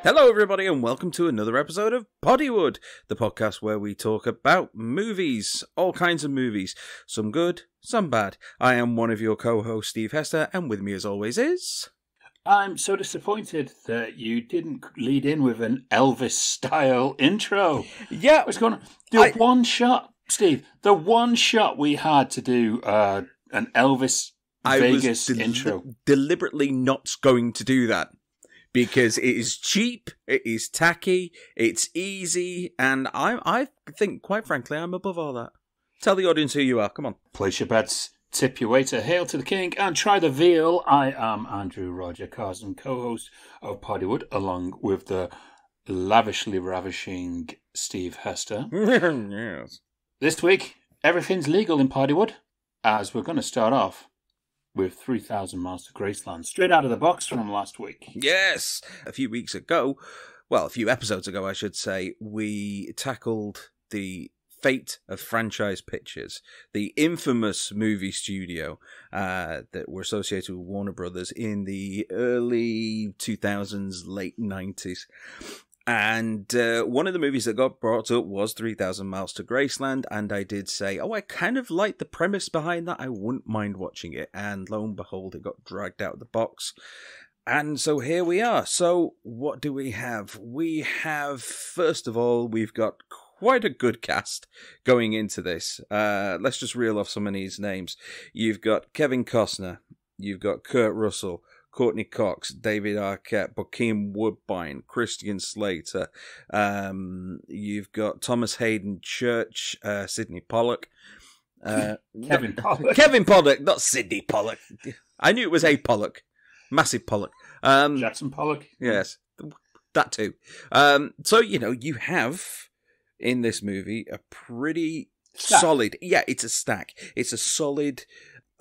Hello everybody and welcome to another episode of Poddywood, the podcast where we talk about movies, all kinds of movies, some good, some bad. I am one of your co-hosts, Steve Hester, and with me as always is... I'm so disappointed that you didn't lead in with an Elvis-style intro. Yeah. What's going on? One shot, Steve, the one shot we had to do an Elvis Vegas intro. Deliberately not going to do that. Because it is cheap, it is tacky, it's easy, and I think, quite frankly, I'm above all that. Tell the audience who you are, come on. Place your bets, tip your waiter, hail to the king, and try the veal. I am Andrew Roger Carson, co-host of Poddywood, along with the lavishly ravishing Steve Hester. Yes. This week, everything's legal in Poddywood, as we're going to start off with 3,000 Miles to Graceland, straight out of the box from last week. Yes! A few episodes ago, I should say, we tackled the fate of franchise pictures, the infamous movie studio that were associated with Warner Brothers in the early 2000s, late 90s. And one of the movies that got brought up was 3,000 Miles to Graceland, and I did say, I kind of like the premise behind that, I wouldn't mind watching it, and lo and behold, it got dragged out of the box. And so here we are. So what do we have? We have, first of all, we've got quite a good cast going into this. Let's just reel off some of these names. You've got Kevin Costner, you've got Kurt Russell, Courtney Cox, David Arquette, Bokeem Woodbine, Christian Slater. You've got Thomas Hayden Church, Sidney Pollack. Kevin Pollack. Kevin Pollack, not Sidney Pollack. I knew it was a Pollack. Massive Pollack. Jackson Pollack. Yes, that too. So, you have in this movie a pretty solid... Yeah, it's a stack. It's a solid...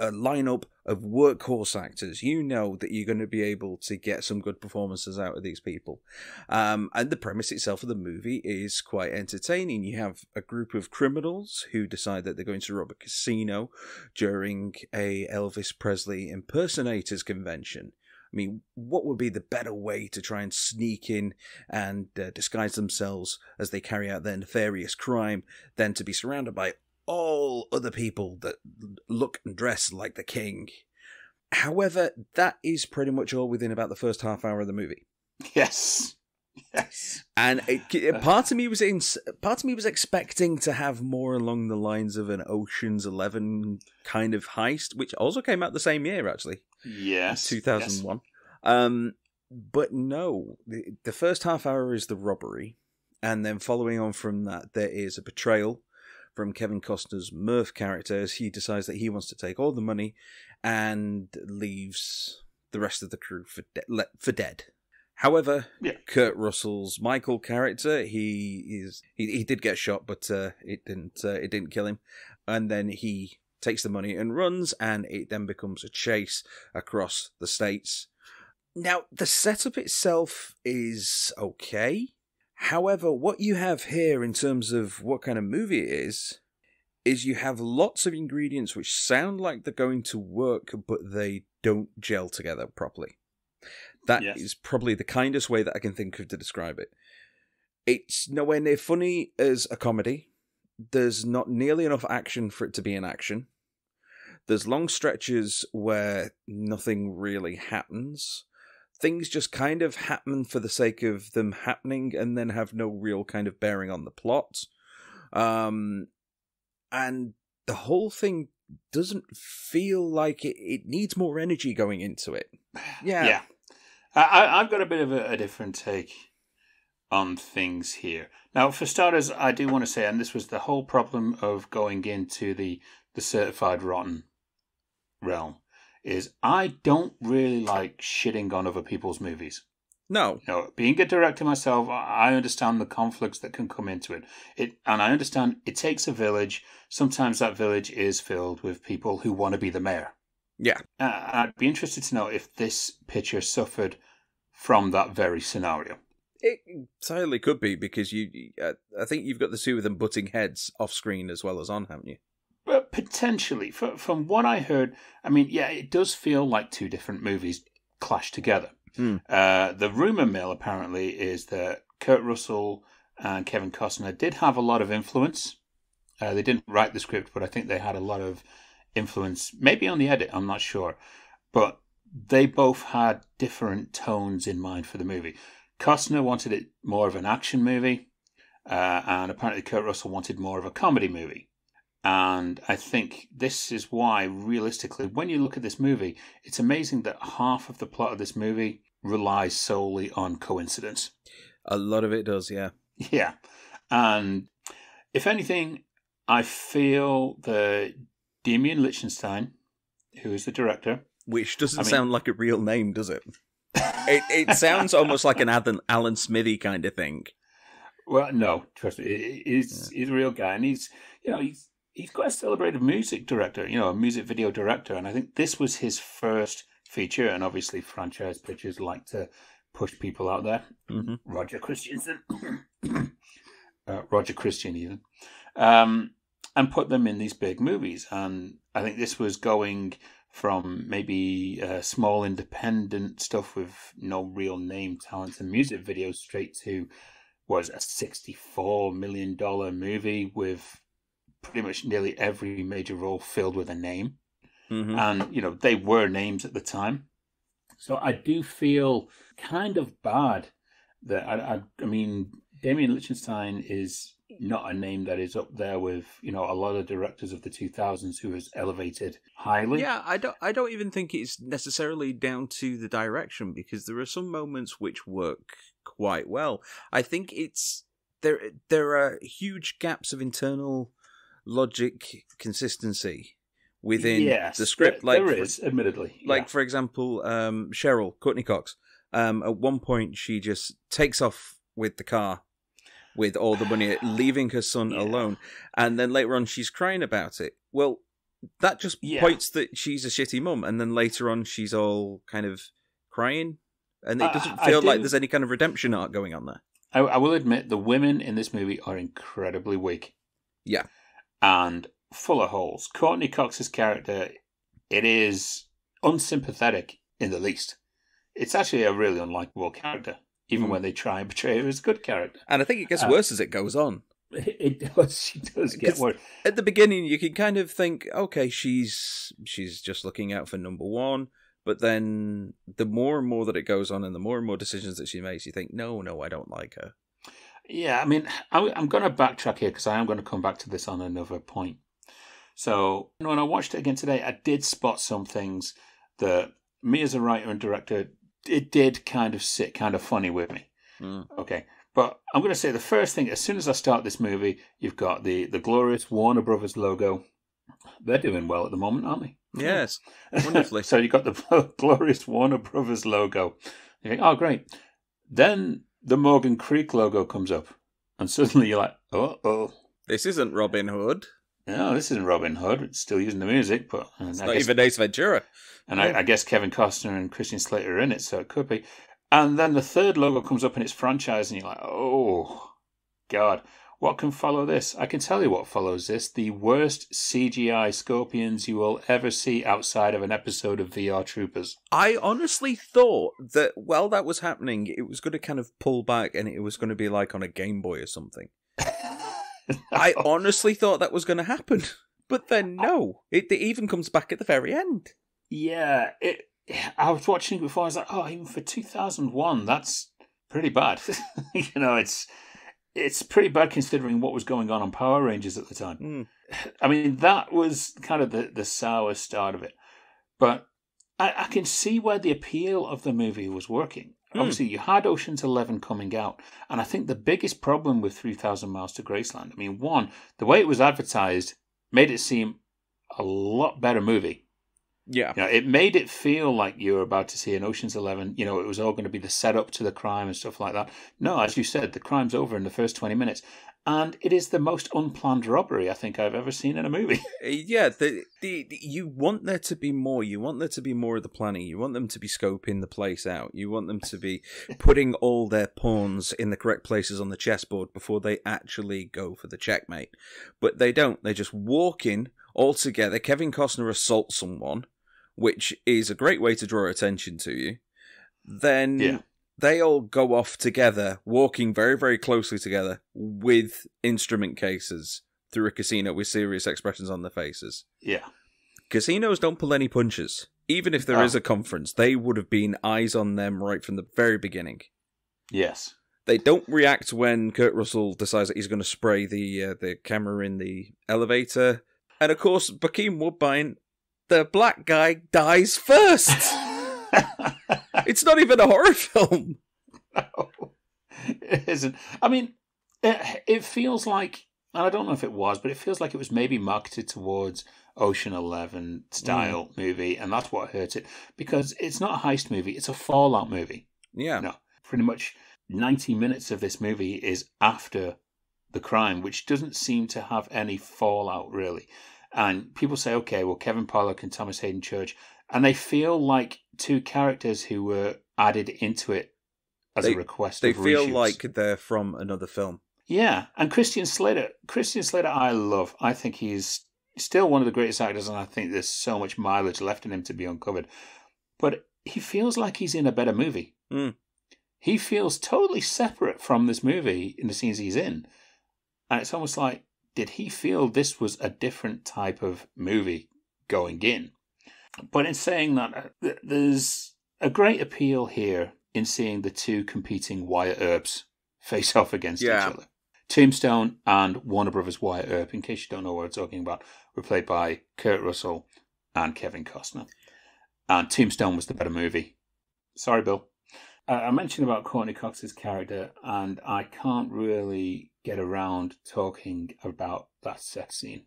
a lineup of workhorse actors. You know that you're going to be able to get some good performances out of these people. And the premise itself of the movie is quite entertaining. You have a group of criminals who decide that they're going to rob a casino during a Elvis Presley impersonators convention. I mean, what would be the better way to try and sneak in and disguise themselves as they carry out their nefarious crime than to be surrounded by all other people that look and dress like the king. However, that is pretty much all within about the first half hour of the movie. Yes. And part of me was expecting to have more along the lines of an Ocean's 11 kind of heist, which also came out the same year, actually. Yes. 2001. Yes. But no, the first half hour is the robbery, and then following on from that, there is a betrayal from Kevin Costner's Murph character as he decides that he wants to take all the money and leaves the rest of the crew for dead. However, Kurt Russell's Michael character, he did get shot, but it didn't kill him. And then he takes the money and runs, and it then becomes a chase across the states. Now, the setup itself is okay. However, what you have here in terms of what kind of movie it is you have lots of ingredients which sound like they're going to work, but they don't gel together properly. That is probably the kindest way that I can think of to describe it. It's nowhere near funny as a comedy. There's not nearly enough action for it to be an action. There's long stretches where nothing really happens. Things just kind of happen for the sake of them happening and then have no real kind of bearing on the plot. And the whole thing doesn't feel like it needs more energy going into it. Yeah. I've got a bit of a different take on things here. Now, for starters, I do want to say, and this was the whole problem of going into the certified rotten realm, is I don't really like shitting on other people's movies. No. Being a director myself, I understand the conflicts that can come into it. And I understand it takes a village. Sometimes that village is filled with people who want to be the mayor. Yeah. I'd be interested to know if this picture suffered from that very scenario. It entirely could be, because I think you've got the two of them butting heads off screen as well as on, haven't you? But potentially. From what I heard, I mean, yeah, it does feel like two different movies clashed together. The rumor mill apparently is that Kurt Russell and Kevin Costner did have a lot of influence. They didn't write the script, but I think they had a lot of influence, maybe on the edit, I'm not sure. But they both had different tones in mind for the movie. Costner wanted it more of an action movie, and apparently Kurt Russell wanted more of a comedy movie. And I think this is why, realistically, when you look at this movie, it's amazing that half of the plot of this movie relies solely on coincidence. A lot of it does, yeah. Yeah. And if anything, I feel that Damien Lichtenstein, who is the director... Which doesn't sound like a real name, does it? It sounds almost like an Alan Smithy kind of thing. Well, no, trust me. He's a real guy. And he's quite a celebrated music director, a music video director. And I think this was his first feature. And obviously franchise pictures like to push people out there. Mm-hmm. Roger Christian even. And put them in these big movies. And I think this was going from maybe small independent stuff with no real name talent and music videos straight to was a $64 million movie with pretty much nearly every major role filled with a name. Mm-hmm. And, they were names at the time. So I do feel kind of bad that, I mean, Damien Lichtenstein is not a name that is up there with, a lot of directors of the 2000s who has elevated highly. Yeah, I don't even think it's necessarily down to the direction, because there are some moments which work quite well. I think it's there are huge gaps of internal logic consistency within the script. There is, admittedly. Like, for example, Cheryl, Courtney Cox, at one point she just takes off with the car with all the money, leaving her son alone. And then later on, she's crying about it. Well, that just points that she's a shitty mum. And then later on, she's all kind of crying. And it doesn't feel like there's any kind of redemption arc going on there. I will admit, the women in this movie are incredibly weak. Yeah. And full of holes. Courtney Cox's character, it is unsympathetic in the least. It's actually a really unlikable character. Even when they try and portray her as a good character. And I think it gets worse as it goes on. It does. She does get worse. At the beginning, you can kind of think, okay, she's just looking out for number one. But then the more and more that it goes on and the more decisions that she makes, you think, no, I don't like her. Yeah, I mean, I'm going to backtrack here because I am going to come back to this on another point. So when I watched it again today, I did spot some things that me as a writer and director, it did kind of sit kind of funny with me. Okay. But I'm going to say the first thing, as soon as I start this movie, you've got the glorious Warner Brothers logo. They're doing well at the moment, aren't they? Yes. Wonderfully. So you've got the glorious Warner Brothers logo. You think, oh, great. Then the Morgan Creek logo comes up. And suddenly you're like, oh. This isn't Robin Hood. No, this isn't Robin Hood. It's still using the music, but it's not even Ace Ventura. And I guess Kevin Costner and Christian Slater are in it, so it could be. And then the third logo comes up and it's franchise, and you're like, oh, God, what can follow this? I can tell you what follows this. The worst CGI scorpions you will ever see outside of an episode of VR Troopers. I honestly thought that while that was happening, it was going to kind of pull back and it was going to be like on a Game Boy or something. I honestly thought that was going to happen. But then, no. It even comes back at the very end. Yeah, I was watching it before. I was like, oh, even for 2001, that's pretty bad. It's pretty bad considering what was going on Power Rangers at the time. I mean, that was kind of the sour start of it. But I can see where the appeal of the movie was working. Obviously, you had Ocean's 11 coming out. And I think the biggest problem with 3,000 Miles to Graceland, I mean, one, the way it was advertised made it seem a lot better movie. Yeah. It made it feel like you were about to see an Ocean's 11. It was all going to be the setup to the crime and stuff like that. No, as you said, the crime's over in the first 20 minutes. And it is the most unplanned robbery I think I've ever seen in a movie. Yeah, you want there to be more. You want there to be more of the planning. You want them to be scoping the place out. You want them to be putting all their pawns in the correct places on the chessboard before they actually go for the checkmate. But they don't. They just walk in all together. Kevin Costner assaults someone, which is a great way to draw attention to you. then they all go off together, walking very, very closely together with instrument cases through a casino with serious expressions on their faces. Yeah. Casinos don't pull any punches. Even if there is a conference, they would have been eyes on them right from the very beginning. Yes. They don't react when Kurt Russell decides that he's going to spray the camera in the elevator. And of course, Bokeem Woodbine, the black guy, dies first. It's not even a horror film. No, it isn't. I mean, it feels like, and I don't know if it was, but it feels like it was maybe marketed towards Ocean 11 style movie, and that's what hurt it. Because it's not a heist movie, it's a Fallout movie. Yeah. No, pretty much 90 minutes of this movie is after the crime, which doesn't seem to have any fallout, really. And people say, okay, well, Kevin Pollak and Thomas Hayden Church, and they feel like two characters who were added into it as a request They of feel reshoots. like they're from another film. Yeah, and Christian Slater I love. I think he's still one of the greatest actors, and I think there's so much mileage left in him to be uncovered. But he feels like he's in a better movie. Mm. He feels totally separate from this movie in the scenes he's in. And it's almost like, did he feel this was a different type of movie going in? But in saying that, there's a great appeal here in seeing the two competing Wyatt Earps face off against each other. Tombstone and Warner Brothers Wyatt Earp, in case you don't know what I'm talking about, were played by Kurt Russell and Kevin Costner. And Tombstone was the better movie. Sorry, Bill. I mentioned about Courtney Cox's character, and I can't really get around talking about that sex scene.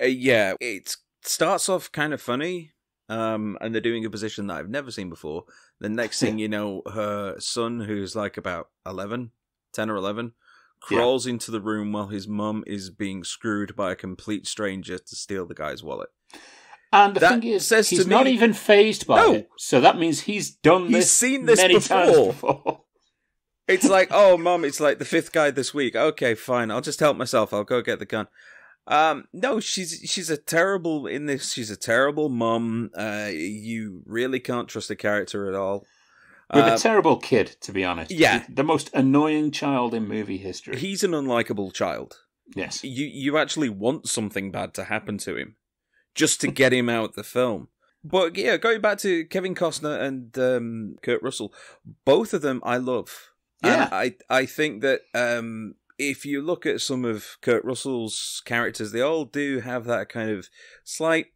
Yeah, it starts off kind of funny, and they're doing a position that I've never seen before. The next thing you know, her son, who's like about 10 or 11, crawls into the room while his mum is being screwed by a complete stranger to steal the guy's wallet. And the thing is, he's not even fazed by it. So that means he's done this. He's seen this many times before. It's like, oh, Mum, it's like the fifth guy this week. Okay, fine. I'll just help myself. I'll go get the gun. No, she's a terrible in this. She's a terrible mum. You really can't trust the character at all. With a terrible kid, to be honest. Yeah. The most annoying child in movie history. He's an unlikable child. Yes. You actually want something bad to happen to him, just to get him out the film. But yeah, going back to Kevin Costner and Kurt Russell, both of them I love. Yeah. And I think that if you look at some of Kurt Russell's characters, they all do have that kind of slight,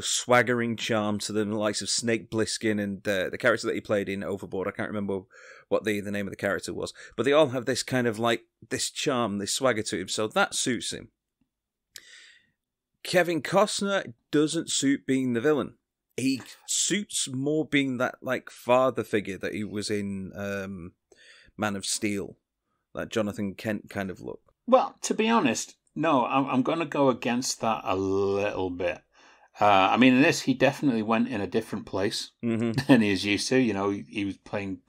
swaggering charm to them, the likes of Snake Plissken and the character that he played in Overboard. I can't remember what the name of the character was. But they all have this kind of like, this charm, this swagger to him. So that suits him. Kevin Costner doesn't suit being the villain. He suits more being that like father figure that he was in Man of Steel, that Jonathan Kent kind of look. Well, to be honest, no, I'm going to go against that a little bit. I mean, in this, he definitely went in a different place than he is used to. He was playing,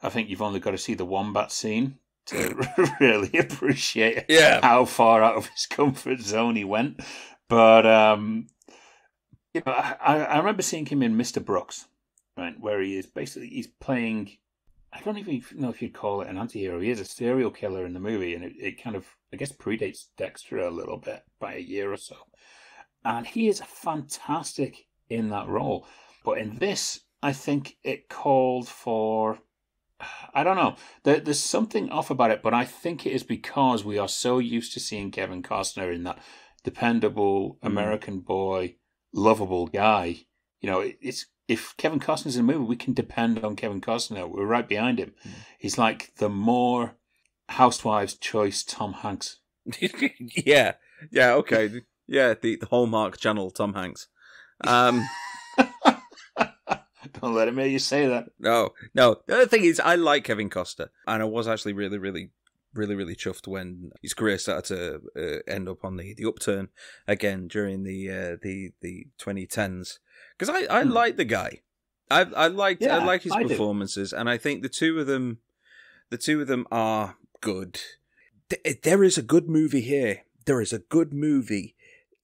I think you've only got to see the wombat scene to really appreciate how far out of his comfort zone he went. But, I remember seeing him in Mr. Brooks, right, where he's playing, I don't even know if you'd call it an anti-hero. He is a serial killer in the movie, and it kind of, I guess, predates Dexter a little bit by a year or so. And he is fantastic in that role. But in this, I think it called for, I don't know, there's something off about it, but I think it is because we are so used to seeing Kevin Costner in that dependable American boy, lovable guy. It's if Kevin Costner's in a movie, we can depend on Kevin Costner. We're right behind him. He's like the more Housewives' choice Tom Hanks. Yeah, okay. Yeah, the Hallmark Channel Tom Hanks. Don't let him hear you say that. No. The other thing is, I like Kevin Costner, and I was actually really, really, really, really chuffed when his career started to end up on the upturn again during the 2010s. Because I like the guy. I like his performances, and I think the two of them are good. There is a good movie here. There is a good movie.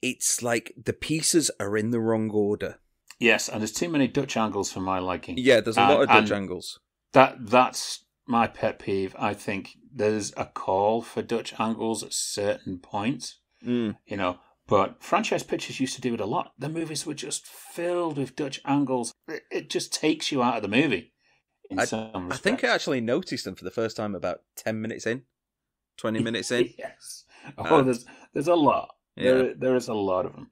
It's like the pieces are in the wrong order. Yes, and there's too many Dutch angles for my liking. Yeah, there's a lot of Dutch angles. That's my pet peeve. I think there's a call for Dutch angles at certain points, but franchise pictures used to do it a lot. The movies were just filled with Dutch angles. It just takes you out of the movie in some respects. I think I actually noticed them for the first time about 10 minutes in, 20 minutes in. Yes. There's a lot. Yeah. There is a lot of them.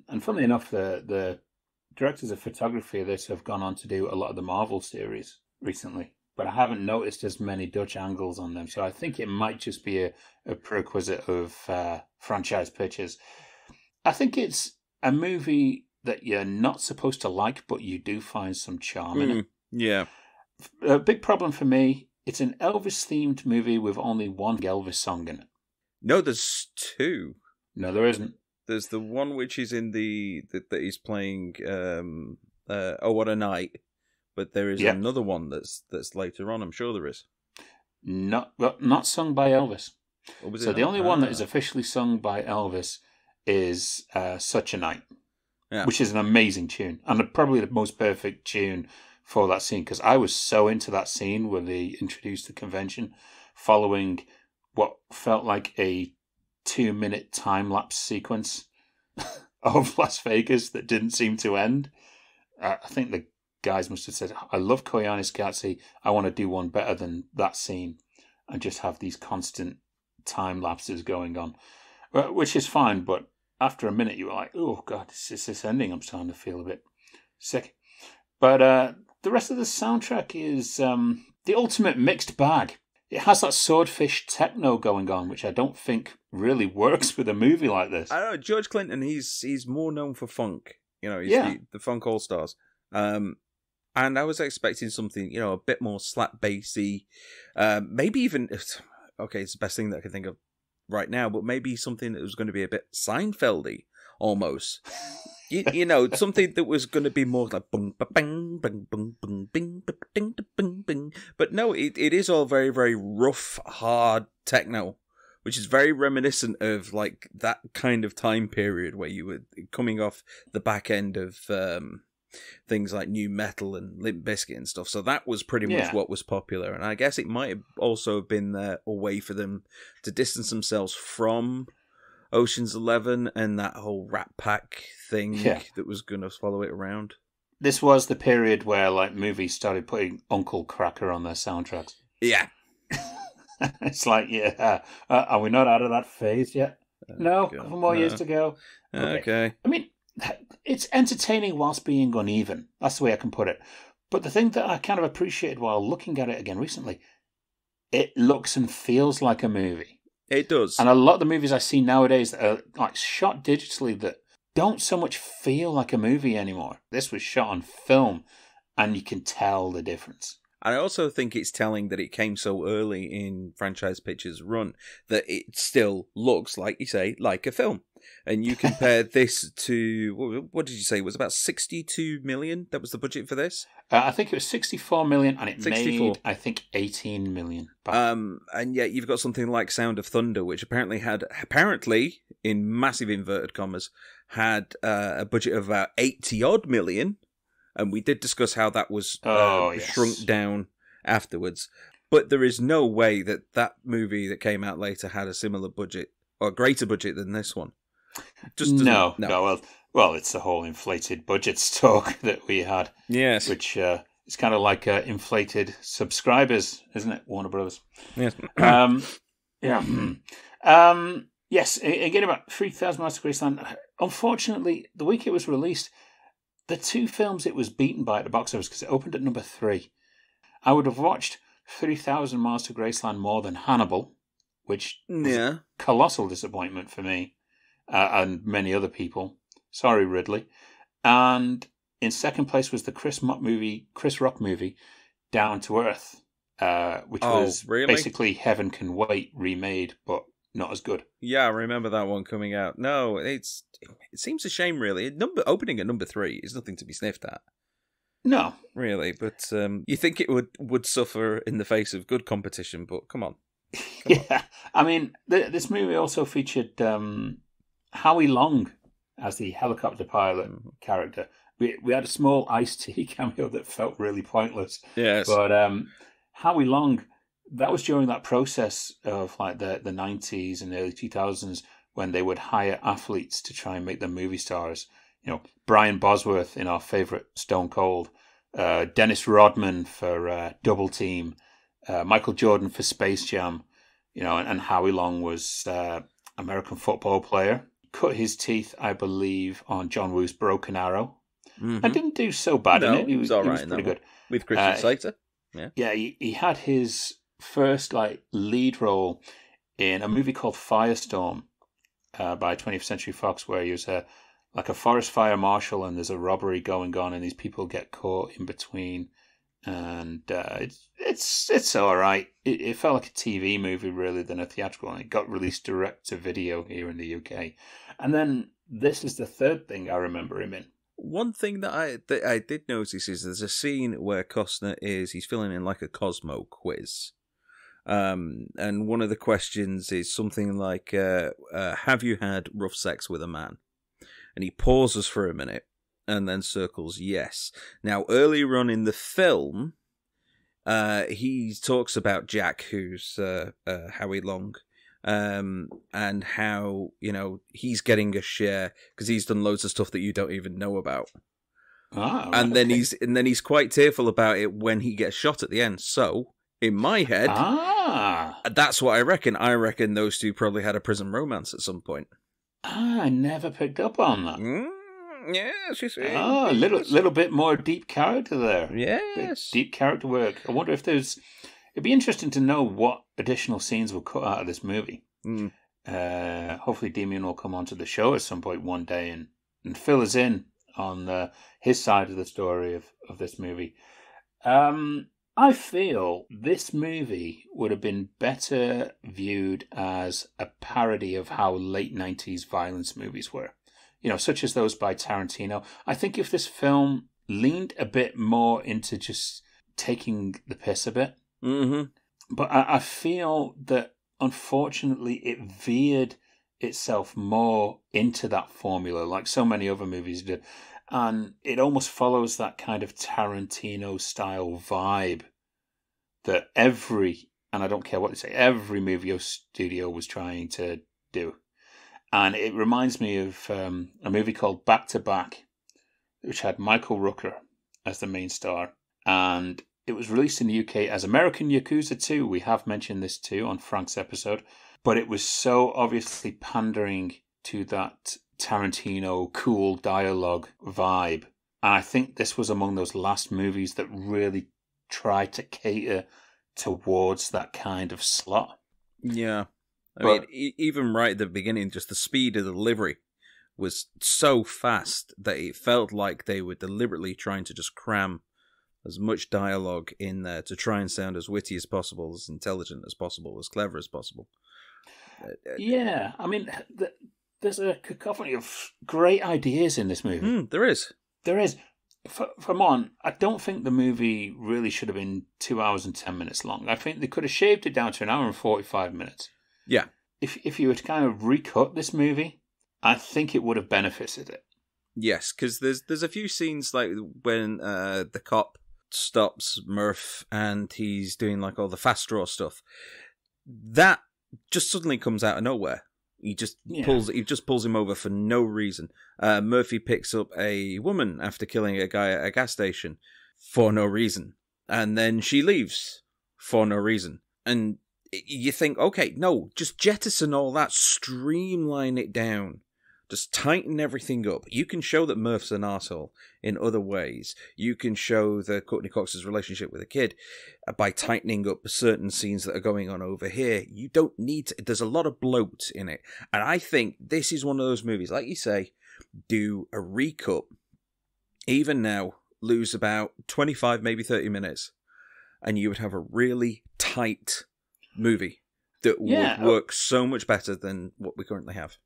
And funnily enough, the directors of photography of this have gone on to do a lot of the Marvel series recently, but I haven't noticed as many Dutch angles on them. So I think it might just be a prerequisite of franchise pictures. I think it's a movie that you're not supposed to like, but you do find some charm in it. Yeah. A big problem for me, it's an Elvis-themed movie with only one Elvis song in it. No, there's two. No, there isn't. There's the one which is in that he's playing Oh What a Night, but there is another one that's later on. I'm sure there is. Not sung by Elvis. So the only one that is officially sung by Elvis is Such a Night, which is an amazing tune and probably the most perfect tune for that scene, because I was so into that scene where they introduced the convention following what felt like a 2-minute time-lapse sequence of Las Vegas that didn't seem to end. I think the guys must have said, I love Koyaanis Katsi, I want to do one better than that scene and just have these constant time lapses going on, which is fine, but after a minute you were like, oh god, it's this ending, I'm starting to feel a bit sick. But the rest of the soundtrack is the ultimate mixed bag. It has that swordfish techno going on, which I don't think really works with a movie like this. I don't know, George Clinton, he's more known for funk. He's the funk all-stars. And I was expecting something, a bit more slap bassy. Maybe even, okay, it's the best thing that I can think of right now, but maybe something that was going to be a bit Seinfeldy almost. Something that was going to be more like bung ba bang bang bung bung bing ba ding da bung bing. But no, it is all very, very rough, hard techno, which is very reminiscent of like that kind of time period where you were coming off the back end of things like new metal and Limp Bizkit and stuff. So that was pretty much what was popular, and I guess it might have also been a way for them to distance themselves from Ocean's 11 and that whole Rat Pack thing that was going to follow it around. This was the period where like movies started putting Uncle Cracker on their soundtracks. Yeah. It's like, are we not out of that phase yet? No, a couple more years to go. Okay. I mean, it's entertaining whilst being uneven. That's the way I can put it. But the thing that I kind of appreciated while looking at it again recently, it looks and feels like a movie. It does. And a lot of the movies I see nowadays that are like shot digitally that don't so much feel like a movie anymore. This was shot on film, and you can tell the difference. I also think it's telling that it came so early in franchise pictures' run that it still looks, like you say, like a film. And you compare this to, what did you say, it was about 62 million? That was the budget for this? I think it was 64 million, and it made, I think, 18 million. And yet you've got something like Sound of Thunder, which apparently, in massive inverted commas, had a budget of about 80-odd million. And we did discuss how that was shrunk down afterwards. But there is no way that movie that came out later had a similar budget, or a greater budget than this one. No. Well, it's the whole inflated budgets talk that we had. Yes. Which is kind of like inflated subscribers, isn't it, Warner Brothers? Yes. Yes, again, about 3,000 Miles to Graceland. Unfortunately, the week it was released, the two films it was beaten by at the box office, because it opened at number 3. I would have watched 3,000 Miles to Graceland more than Hannibal, which was a colossal disappointment for me and many other people. Sorry, Ridley. And in second place was the Chris Rock movie, Down to Earth, which was basically Heaven Can Wait remade, but not as good. Yeah, I remember that one coming out. No, it seems a shame, really. Opening at number 3 is nothing to be sniffed at. No. Really, but you think it would suffer in the face of good competition, but come on. I mean, this movie also featured Howie Long as the helicopter pilot character, we had a small Ice-T cameo that felt really pointless. Yes. But Howie Long, that was during that process of like the 90s and early 2000s when they would hire athletes to try and make them movie stars. You know, Brian Bosworth in our favorite Stone Cold, Dennis Rodman for Double Team, Michael Jordan for Space Jam, you know, and Howie Long was American football player. Cut his teeth, I believe, on John Woo's Broken Arrow. Mm-hmm. And didn't do so bad in it. He was all right. He was pretty good. With Christian Slater. Yeah. Yeah, he had his first like lead role in a movie called Firestorm by 20th Century Fox, where he was like a forest fire marshal, and there's a robbery going on, and these people get caught in between, and it's all right. It felt like a TV movie really than a theatrical, and it got released direct to video here in the UK. And then this is the third thing I remember him in. One thing that I did notice is there's a scene where Costner he's filling in like a Cosmo quiz. And one of the questions is something like, have you had rough sex with a man? And he pauses for a minute and then circles yes. Now, earlier on in the film, he talks about Jack, who's Howie Long, and how, you know, he's getting a share because he's done loads of stuff that you don't even know about. Ah, and then he's quite tearful about it when he gets shot at the end. So in my head, that's what I reckon. I reckon those two probably had a prison romance at some point. I never picked up on that. Yes, you see. A little bit more deep character there. Yes, deep character work. I wonder if there's. It'd be interesting to know what additional scenes were cut out of this movie. Hopefully, Damien will come onto the show at some point one day and fill us in on his side of the story of this movie. I feel this movie would have been better viewed as a parody of how late 90s violence movies were. You know, such as those by Tarantino. I think if this film leaned a bit more into just taking the piss a bit. Mm-hmm. But I feel that, unfortunately, it veered itself more into that formula, like so many other movies did. And it almost follows that kind of Tarantino-style vibe that every movie studio was trying to do. And it reminds me of a movie called Back to Back, which had Michael Rooker as the main star. And it was released in the UK as American Yakuza 2. We have mentioned this too on Frank's episode. But it was so obviously pandering to that Tarantino cool dialogue vibe. And I think this was among those last movies that really tried to cater towards that kind of slot. Yeah. I mean, even right at the beginning, just the speed of the delivery was so fast that it felt like they were deliberately trying to just cram as much dialogue in there to try and sound as witty as possible, as intelligent as possible, as clever as possible. Yeah, I mean, there's a cacophony of great ideas in this movie. There is. There is. For Mon, I don't think the movie really should have been 2 hours and 10 minutes long. I think they could have shaved it down to an hour and 45 minutes. Yeah. If you were to kind of recut this movie, I think it would have benefited it. Yes, because there's a few scenes like when the cop stops Murph and he's doing like all the fast draw stuff. That just suddenly comes out of nowhere. He just pulls him over for no reason. Murphy picks up a woman after killing a guy at a gas station for no reason. And then she leaves for no reason. And you think, okay, no, just jettison all that, streamline it down. Just tighten everything up. You can show that Murph's an arsehole in other ways. You can show the Courtney Cox's relationship with a kid by tightening up certain scenes that are going on over here. You don't need to. There's a lot of bloat in it. And I think this is one of those movies, like you say, do a recut. Even now, lose about 25, maybe 30 minutes. And you would have a really tight movie that would work so much better than what we currently have.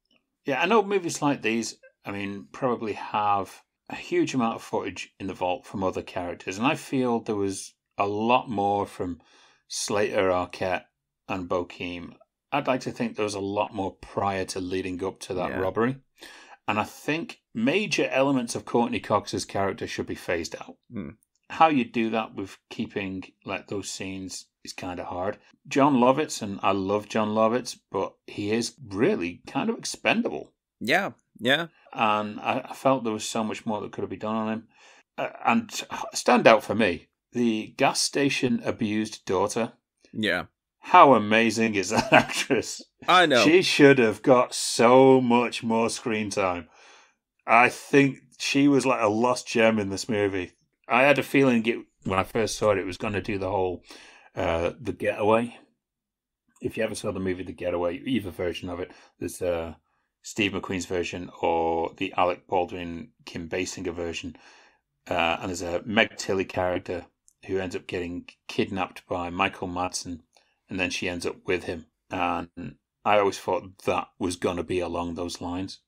Yeah, I know movies like these, I mean, probably have a huge amount of footage in the vault from other characters. And I feel there was a lot more from Slater, Arquette, and Bokeem. I'd like to think there was a lot more prior to leading up to that robbery. And I think major elements of Courtney Cox's character should be phased out. Mm. How you do that with keeping like those scenes is kind of hard. John Lovitz, and I love John Lovitz, but he is really kind of expendable. Yeah. And I felt there was so much more that could have been done on him. And standout for me, the gas station abused daughter. Yeah. How amazing is that actress? I know. She should have got so much more screen time. I think she was like a lost gem in this movie. I had a feeling when I first saw it was going to do the whole The Getaway. If you ever saw the movie The Getaway, either version of it, there's Steve McQueen's version or the Alec Baldwin, Kim Basinger version. And there's a Meg Tilly character who ends up getting kidnapped by Michael Madsen, and then she ends up with him. And I always thought that was going to be along those lines.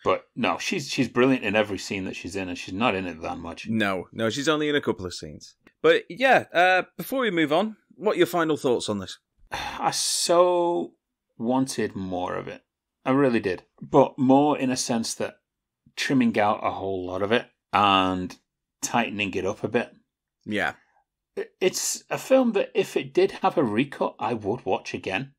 But no, she's brilliant in every scene that she's in, and she's not in it that much. No, she's only in a couple of scenes. But yeah, before we move on, what are your final thoughts on this? I so wanted more of it. I really did. But more in a sense that trimming out a whole lot of it and tightening it up a bit. Yeah. It's a film that if it did have a recut, I would watch again.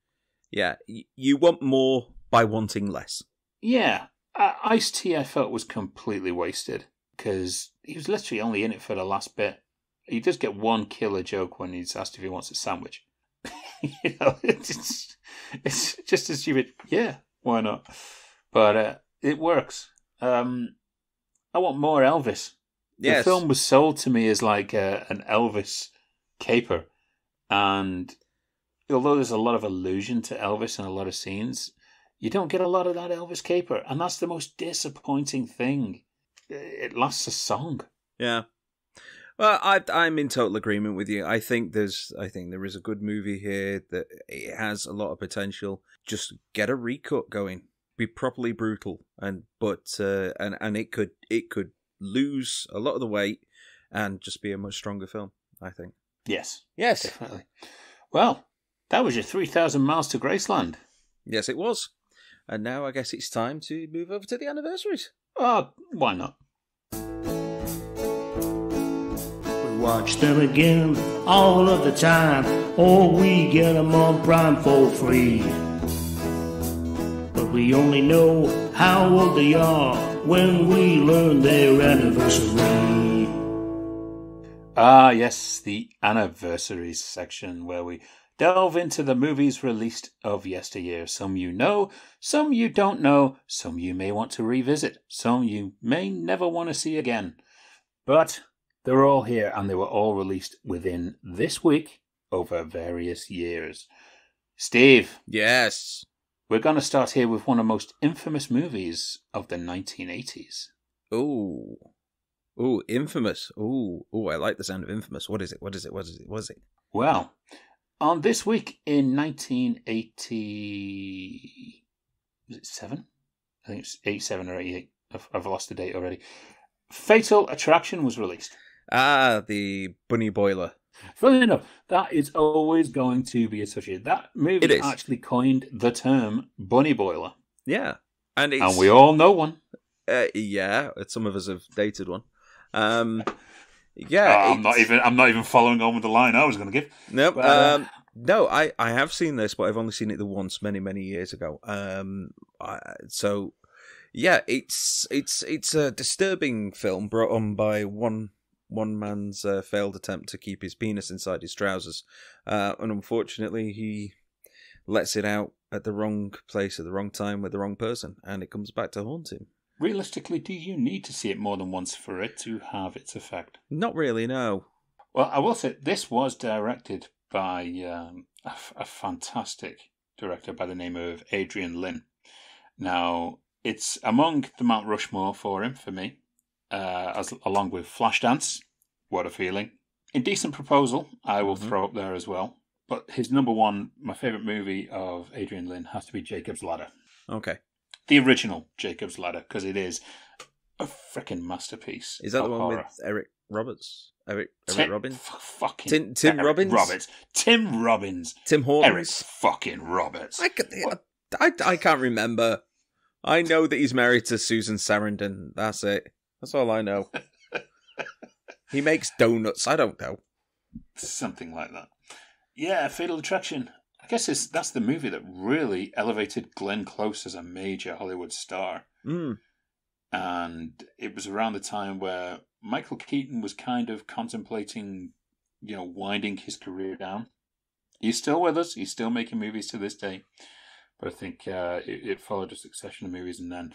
Yeah, you want more by wanting less. Yeah. Ice-T I felt was completely wasted because he was literally only in it for the last bit. He does get one killer joke when he's asked if he wants a sandwich. It's just as stupid. Yeah, why not? But it works. I want more Elvis. Yes. The film was sold to me as like an Elvis caper. And although there's a lot of allusion to Elvis in a lot of scenes, you don't get a lot of that Elvis caper. And that's the most disappointing thing. It lasts a song. Yeah. Well, I'm in total agreement with you. I think there is a good movie here, that it has a lot of potential. Just get a recut going. Be properly brutal, and it could lose a lot of the weight and just be a much stronger film, I think. Yes. Definitely. Well, that was your 3,000 Miles to Graceland. Yes, it was. And now I guess it's time to move over to the anniversaries. Oh, why not? We watch them again all of the time, or we get them on Prime for free. But we only know how old they are when we learn their anniversary. Ah, yes, the anniversaries section where we delve into the movies released of yesteryear. Some you know, some you don't know, some you may want to revisit, some you may never want to see again. But they're all here, and they were all released within this week over various years. Steve. Yes. We're going to start here with one of the most infamous movies of the 1980s. Ooh, infamous. Ooh, I like the sound of infamous. What is it? Well, on this week in 1980... Was it 7? I think it's 87 or 88. I've lost the date already. Fatal Attraction was released. Ah, the bunny boiler. Funny enough, that is always going to be associated. That movie actually coined the term bunny boiler. Yeah. And we all know one. Yeah, some of us have dated one. Yeah, I'm not even following on with the line I was going to give. Nope. No, I have seen this, but I've only seen it the once many years ago. So yeah, it's a disturbing film brought on by one man's failed attempt to keep his penis inside his trousers, and unfortunately he lets it out at the wrong place at the wrong time with the wrong person, and it comes back to haunt him. Realistically, do you need to see it more than once for it to have its effect? Not really, no. Well, I will say this was directed by a fantastic director by the name of Adrian Lyne. Now, it's among the Mount Rushmore for him, for me, along with Flashdance, What a Feeling. Indecent Proposal, I will throw up there as well. But his number one, my favourite movie of Adrian Lyne has to be Jacob's Ladder. Okay. The original Jacob's Ladder, because it is a freaking masterpiece. Is that the one horror with Eric Roberts? Eric Robbins? Fucking Tim Eric Robbins? Roberts. Tim Robbins. Tim Hortons? Eric fucking Roberts. I can't remember. I know that he's married to Susan Sarandon. That's it. That's all I know. He makes donuts. I don't know. Something like that. Yeah, Fatal Attraction. I guess that's the movie that really elevated Glenn Close as a major Hollywood star. Mm. And it was around the time where Michael Keaton was kind of contemplating, winding his career down. He's still with us. He's still making movies to this day. But I think it followed a succession of movies, and then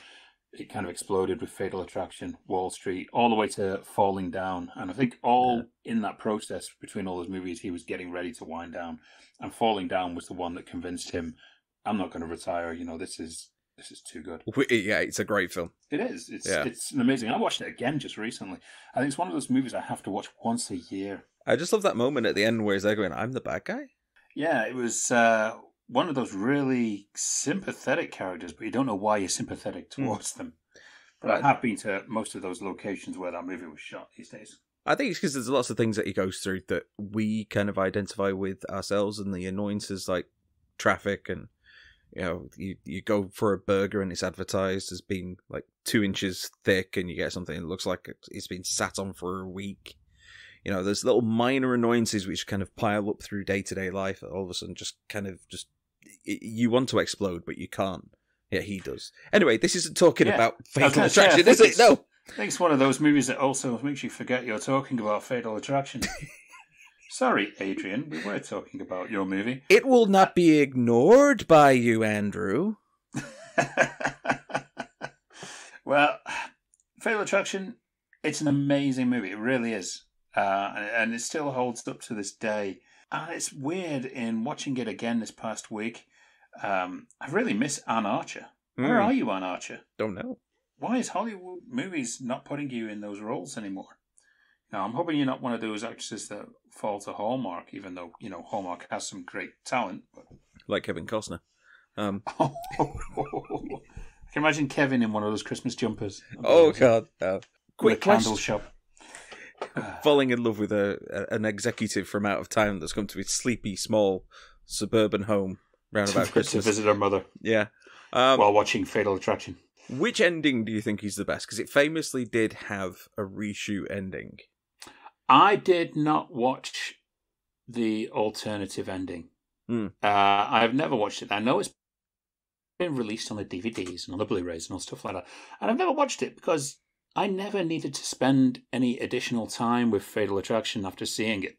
it kind of exploded with Fatal Attraction, Wall Street, all the way to Falling Down. And I think in that process, between all those movies, he was getting ready to wind down. And Falling Down was the one that convinced him, I'm not going to retire. This is too good. Yeah, it's a great film. It is. It's an amazing. I watched it again just recently. I think it's one of those movies I have to watch once a year. I just love that moment at the end where they're going, I'm the bad guy? Yeah, it was one of those really sympathetic characters, but you don't know why you're sympathetic towards them. But I have been to most of those locations where that movie was shot these days. I think it's because there's lots of things that he goes through that we kind of identify with ourselves, and the annoyances like traffic, and you go for a burger and it's advertised as being like 2 inches thick, and you get something that looks like it's been sat on for a week. There's little minor annoyances which kind of pile up through day-to-day life that all of a sudden you want to explode, but you can't. Yeah, he does. Anyway, this isn't talking about Fatal Attraction, is it? No. I think it's one of those movies that also makes you forget you're talking about Fatal Attraction. Sorry, Adrian, we were talking about your movie. It will not be ignored by you, Andrew. Well, Fatal Attraction, it's an amazing movie. It really is. And it still holds up to this day. And it's weird in watching it again this past week. I really miss Anne Archer. Where are you, Anne Archer? Don't know. Why is Hollywood movies not putting you in those roles anymore? Now, I'm hoping you're not one of those actresses that fall to Hallmark, even though, Hallmark has some great talent. But... Like Kevin Costner. I can imagine Kevin in one of those Christmas jumpers. Oh, God. No. Quick candle shop. Falling in love with an executive from out of town that's come to his sleepy, small, suburban home round about Christmas. To visit her mother. Yeah. While watching Fatal Attraction. Which ending do you think is the best? Because it famously did have a reshoot ending. I did not watch the alternative ending. I've never watched it. I know it's been released on the DVDs and on the Blu-rays and all stuff like that. And I've never watched it because I never needed to spend any additional time with Fatal Attraction after seeing it.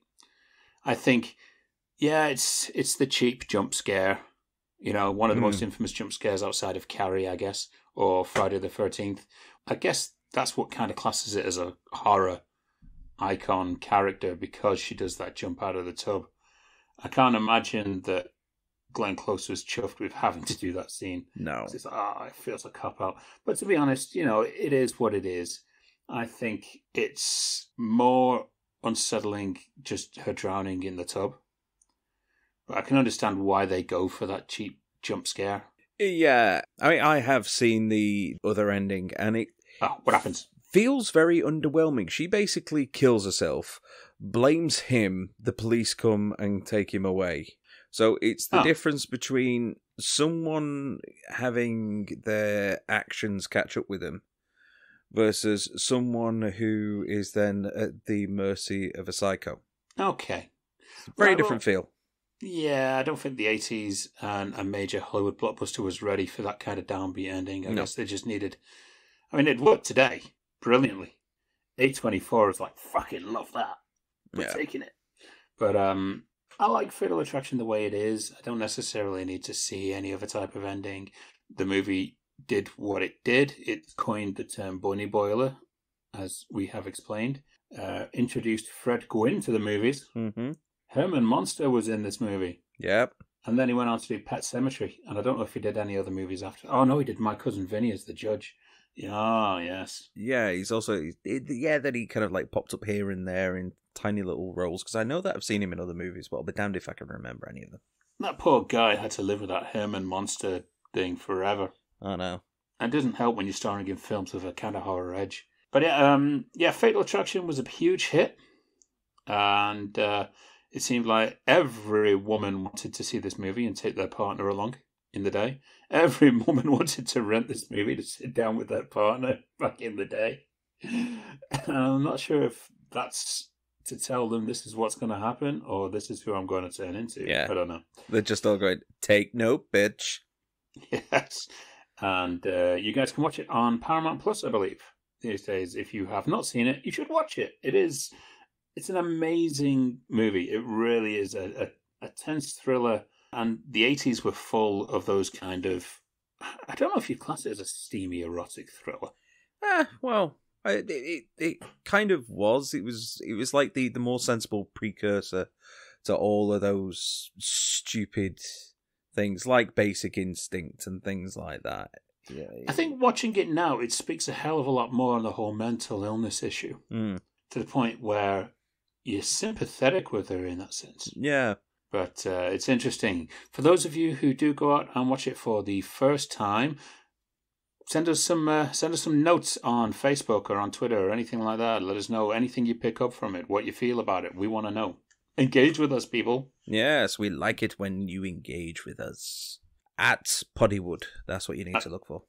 I think, it's the cheap jump scare. One of the most infamous jump scares outside of Carrie, I guess, or Friday the 13th. I guess that's what kind of classes it as a horror icon character, because she does that jump out of the tub. I can't imagine that Glenn Close was chuffed with having to do that scene. No. It's it feels a cop-out. But to be honest, it is what it is. I think it's more unsettling just her drowning in the tub. But I can understand why they go for that cheap jump scare. Yeah. I have seen the other ending, and it... what happens? Feels very underwhelming. She basically kills herself, blames him, the police come and take him away. So it's the difference between someone having their actions catch up with them versus someone who is then at the mercy of a psycho. Okay. Very different feel. Yeah, I don't think the 80s and a major Hollywood blockbuster was ready for that kind of downbeat ending. I guess they just needed... it worked today brilliantly. A24 is like, fucking love that. We're taking it. But I like Fatal Attraction the way it is. I don't necessarily need to see any other type of ending. The movie did what it did. It coined the term bunny boiler, as we have explained. Introduced Fred Gwynne to the movies. Mm-hmm. Herman Monster was in this movie. Yep. And then he went on to do Pet Sematary. And I don't know if he did any other movies after. Oh, no, he did My Cousin Vinny as the judge. Yes. Yeah, he's also... then he kind of like popped up here and there in tiny little roles. Because I know that I've seen him in other movies, but I'll be damned if I can remember any of them. That poor guy had to live with that Herman Monster thing forever. I know. And it doesn't help when you're starring in films with a kind of horror edge. But Fatal Attraction was a huge hit. And... it seemed like every woman wanted to see this movie and take their partner along. in the day. Every woman wanted to rent this movie to sit down with their partner back in the day. And I'm not sure if that's to tell them this is what's going to happen or this is who I'm going to turn into. Yeah. I don't know. They're just all going, take note, bitch. Yes. And you guys can watch it on Paramount Plus, I believe, these days. If you have not seen it, you should watch it. It's an amazing movie. It really is a tense thriller. And the 80s were full of those kind of, I don't know if you'd class it as a steamy erotic thriller. Well, it kind of was. It was like the more sensible precursor to all of those stupid things like Basic Instinct and things like that. Yeah. I think watching it now, it speaks a hell of a lot more on the whole mental illness issue. To the point where you're sympathetic with her in that sense. Yeah. But it's interesting. For those of you who do go out and watch it for the first time, send us some notes on Facebook or on Twitter or anything like that. Let us know anything you pick up from it, what you feel about it. We want to know. Engage with us, people. Yes, we like it when you engage with us. At Poddywood. That's what you need to look for.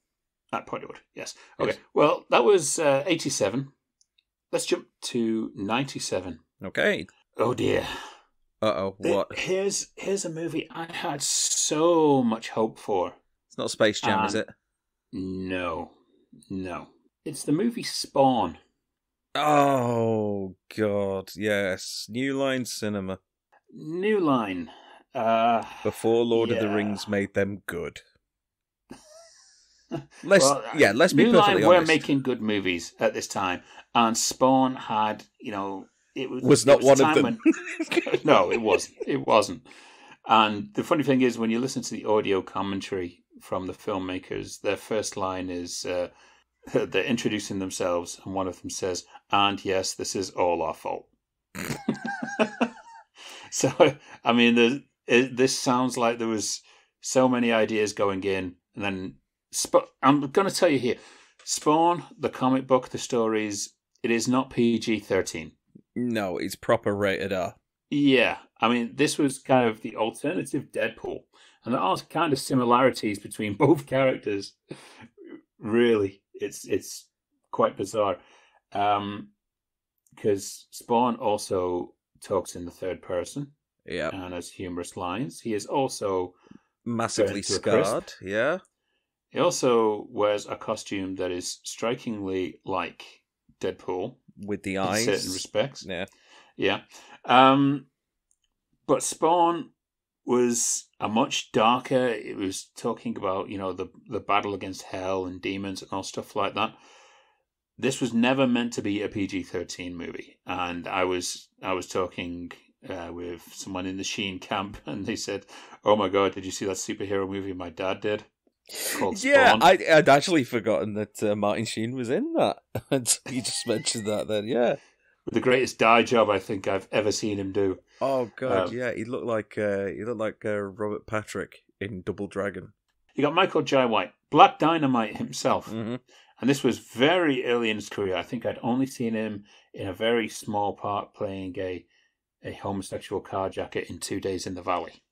At Poddywood, yes. Okay, well, that was 87. Let's jump to 97. Okay. Oh, dear. Uh-oh, what? Here's a movie I had so much hope for. It's not Space Jam, is it? No. It's the movie Spawn. Oh, God, yes. New Line Cinema. New Line. Before Lord of the Rings made them good. Let's be New perfectly Line honest. were making good movies at this time, and Spawn had, it was not one of them. No, it wasn't. It wasn't. And the funny thing is, when you listen to the audio commentary from the filmmakers, their first line is they're introducing themselves, and one of them says, "And yes, this is all our fault." So, I mean, this sounds like there was so many ideas going in, and then I'm going to tell you here, Spawn, the comic book, the stories, it is not PG-13. No, it's proper rated R. Yeah, I mean, this was kind of the alternative Deadpool, and there are kind of similarities between both characters. Really, it's quite bizarre, because Spawn also talks in the third person, and has humorous lines. He is also massively scarred. Yeah, he also wears a costume that is strikingly like Deadpool with the eyes, in certain respects. Yeah. But Spawn was a much darker. It was talking about, the battle against hell and demons and all stuff like that. This was never meant to be a PG-13 movie. And I was talking with someone in the Sheen camp, and they said, "Oh my God, did you see that superhero movie my dad did? Called Spawn?" Yeah, I'd actually forgotten that Martin Sheen was in that. And you just mentioned that then, yeah. With the greatest dye job I think I've ever seen him do. Oh God, yeah, he looked like Robert Patrick in Double Dragon. You got Michael Jai White, Black Dynamite himself, mm-hmm. And this was very early in his career. I think I'd only seen him in a very small part playing a homosexual carjacker in 2 Days in the Valley,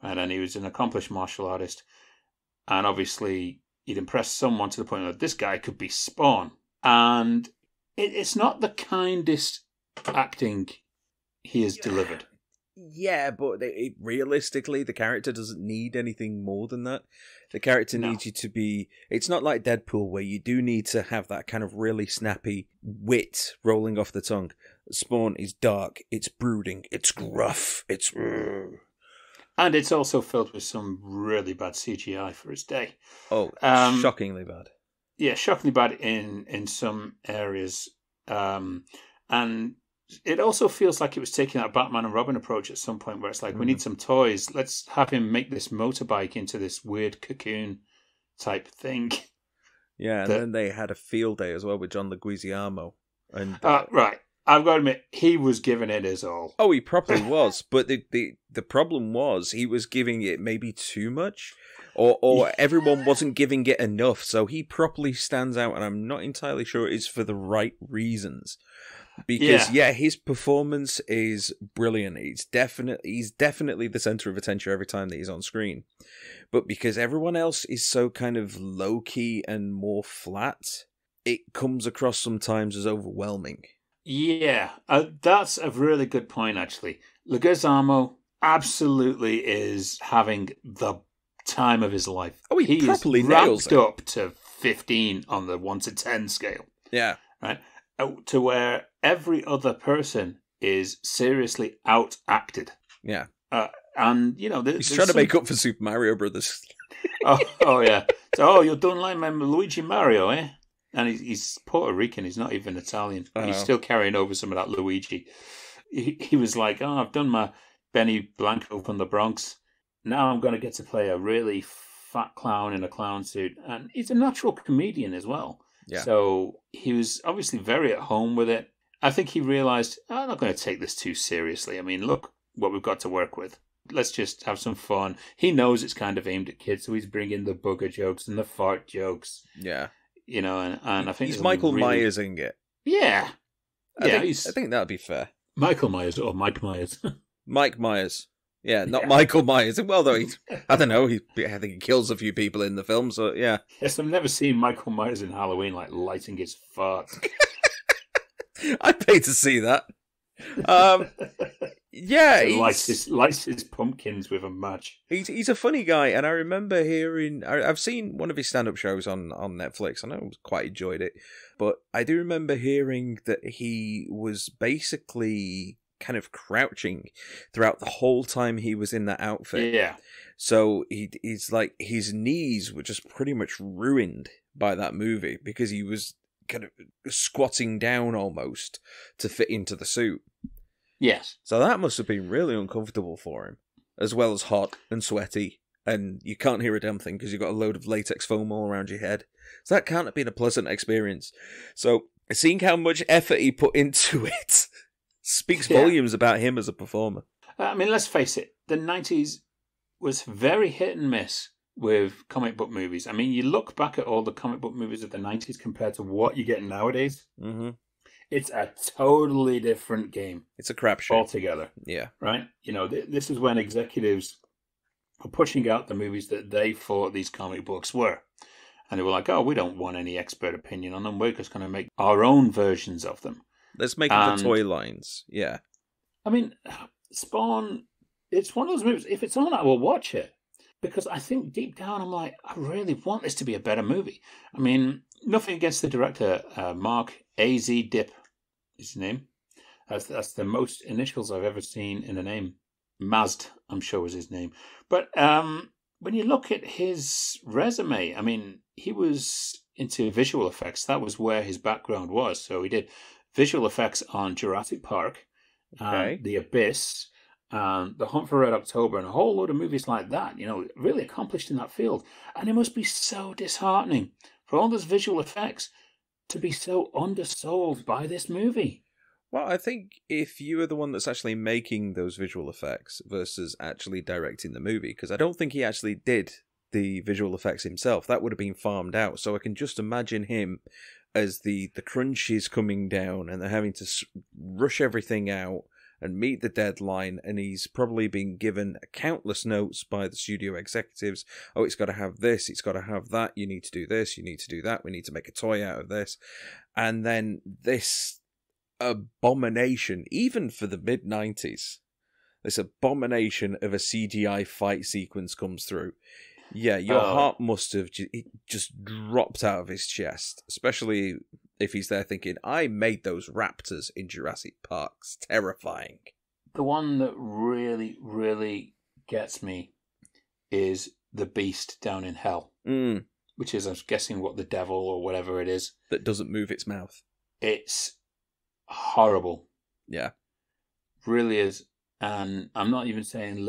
and then he was an accomplished martial artist, and obviously he'd impressed someone to the point that this guy could be Spawn, and it's not the kindest acting he has delivered. Yeah, but realistically, the character doesn't need anything more than that. The character needs you to be... It's not like Deadpool, where you do need to have that kind of really snappy wit rolling off the tongue. Spawn is dark, it's brooding, it's gruff, it's... And it's also filled with some really bad CGI for its day. Oh, shockingly bad. Yeah, shockingly bad in some areas. And it also feels like it was taking that Batman and Robin approach at some point, where it's like, we need some toys. Let's have him make this motorbike into this weird cocoon type thing. Yeah, and then they had a field day as well with John Leguizamo. And right. I've got to admit, he was giving it his all. Oh, he probably was. But the problem was he was giving it maybe too much. Or everyone wasn't giving it enough. So he properly stands out, and I'm not entirely sure it's for the right reasons. Because his performance is brilliant. He's definitely the center of attention every time that he's on screen. But because everyone else is so kind of low key and more flat, it comes across sometimes as overwhelming. Yeah, that's a really good point, actually. Leguizamo absolutely is having the time of his life. Oh, he properly is nails ramped up to 15 on the 1 to 10 scale. Yeah. Right? To where every other person is seriously out-acted. Yeah. And, you know... He's trying to make up for Super Mario Brothers. oh, yeah. So, you don't like my Luigi Mario, eh? And he's Puerto Rican. He's not even Italian. He's still carrying over some of that Luigi. He was like, I've done my Benny Blanco from the Bronx. Now I'm going to get to play a really fat clown in a clown suit. And he's a natural comedian as well. Yeah. So he was obviously very at home with it. I think he realized, I'm not going to take this too seriously. I mean, look what we've got to work with. Let's just have some fun. He knows it's kind of aimed at kids, so he's bringing the booger jokes and the fart jokes. Yeah. You know, and I think he's Michael Myers-ing it. Yeah. I think that'd be fair. Michael Myers or Mike Myers. Mike Myers. Yeah, not Michael Myers. Well, though, I don't know. I think he kills a few people in the film, so yeah. Yes, I've never seen Michael Myers in Halloween, like, lighting his farts. I'd pay to see that. Yeah, he lights his pumpkins with a match. He's a funny guy, and I remember I've seen one of his stand-up shows on Netflix, and I quite enjoyed it. But I do remember hearing that he was basically kind of crouching throughout the whole time he was in that outfit. Yeah. So he's like, his knees were just pretty much ruined by that movie because he was kind of squatting down almost to fit into the suit. Yes. So that must have been really uncomfortable for him, as well as hot and sweaty, and you can't hear a damn thing because you've got a load of latex foam all around your head. So that can't have been a pleasant experience. So seeing how much effort he put into it speaks volumes about him as a performer. I mean, let's face it, the 90s was very hit and miss with comic book movies. I mean, you look back at all the comic book movies of the 90s compared to what you get nowadays. Mm-hmm. It's a totally different game. It's a crapshoot altogether. Yeah. Right? You know, this is when executives were pushing out the movies that they thought these comic books were. And they were like, we don't want any expert opinion on them. We're just going to make our own versions of them. Let's make the toy lines. Yeah. I mean, Spawn, it's one of those movies, if it's on, I will watch it. Because I think deep down, I'm like, I really want this to be a better movie. I mean, nothing against the director, Mark A.Z. Dip is his name. That's the most initials I've ever seen in a name. Mazd, I'm sure, was his name. But when you look at his resume, I mean, he was into visual effects. That was where his background was. So he did visual effects on Jurassic Park, The Abyss, The Hunt for Red October, and a whole load of movies like that, you know, really accomplished in that field. And it must be so disheartening for all those visual effects to be so undersold by this movie. Well, I think if you are the one that's actually making those visual effects versus actually directing the movie, because I don't think he actually did the visual effects himself, that would have been farmed out. So I can just imagine him as the crunch is coming down and they're having to rush everything out and meet the deadline, and he's probably been given countless notes by the studio executives. Oh, it's got to have this, it's got to have that, you need to do this, you need to do that, we need to make a toy out of this. And then this abomination, even for the mid-90s, this abomination of a CGI fight sequence comes through. Yeah, your heart must have just dropped out of his chest, especially if he's there thinking, I made those raptors in Jurassic Park. It's terrifying. The one that really, really gets me is the beast down in hell, which is, I'm guessing, what the devil or whatever it is. That doesn't move its mouth. It's horrible. Yeah. Really is. And I'm not even saying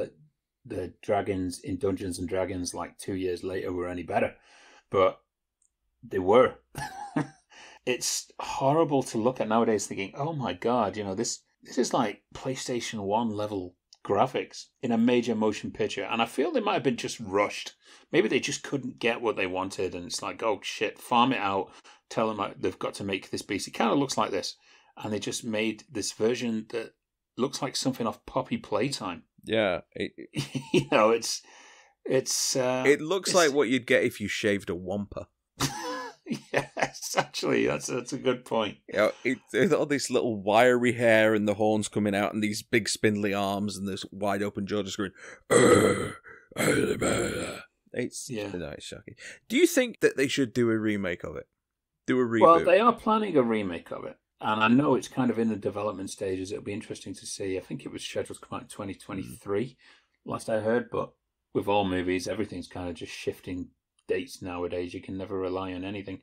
the dragons in Dungeons and Dragons like 2 years later were any better, but they were. It's horrible to look at nowadays thinking, oh my God, you know, this is like PlayStation 1 level graphics in a major motion picture. And I feel they might have been just rushed. Maybe they just couldn't get what they wanted. And it's like, oh shit, farm it out. Tell them they've got to make this beast. It kind of looks like this. and they just made this version that looks like something off Poppy Playtime. Yeah, You know, it looks like what you'd get if you shaved a wampa. Yes, actually, that's a good point. You know, it's all this little wiry hair and the horns coming out and these big spindly arms and this wide open jaw just going. It's shocking. Do you think that they should do a remake of it? Do a reboot? Well, they are planning a remake of it, and I know it's kind of in the development stages. It'll be interesting to see. I think it was scheduled to come out in 2023, last I heard. But with all movies, everything's kind of just shifting dates nowadays. You can never rely on anything.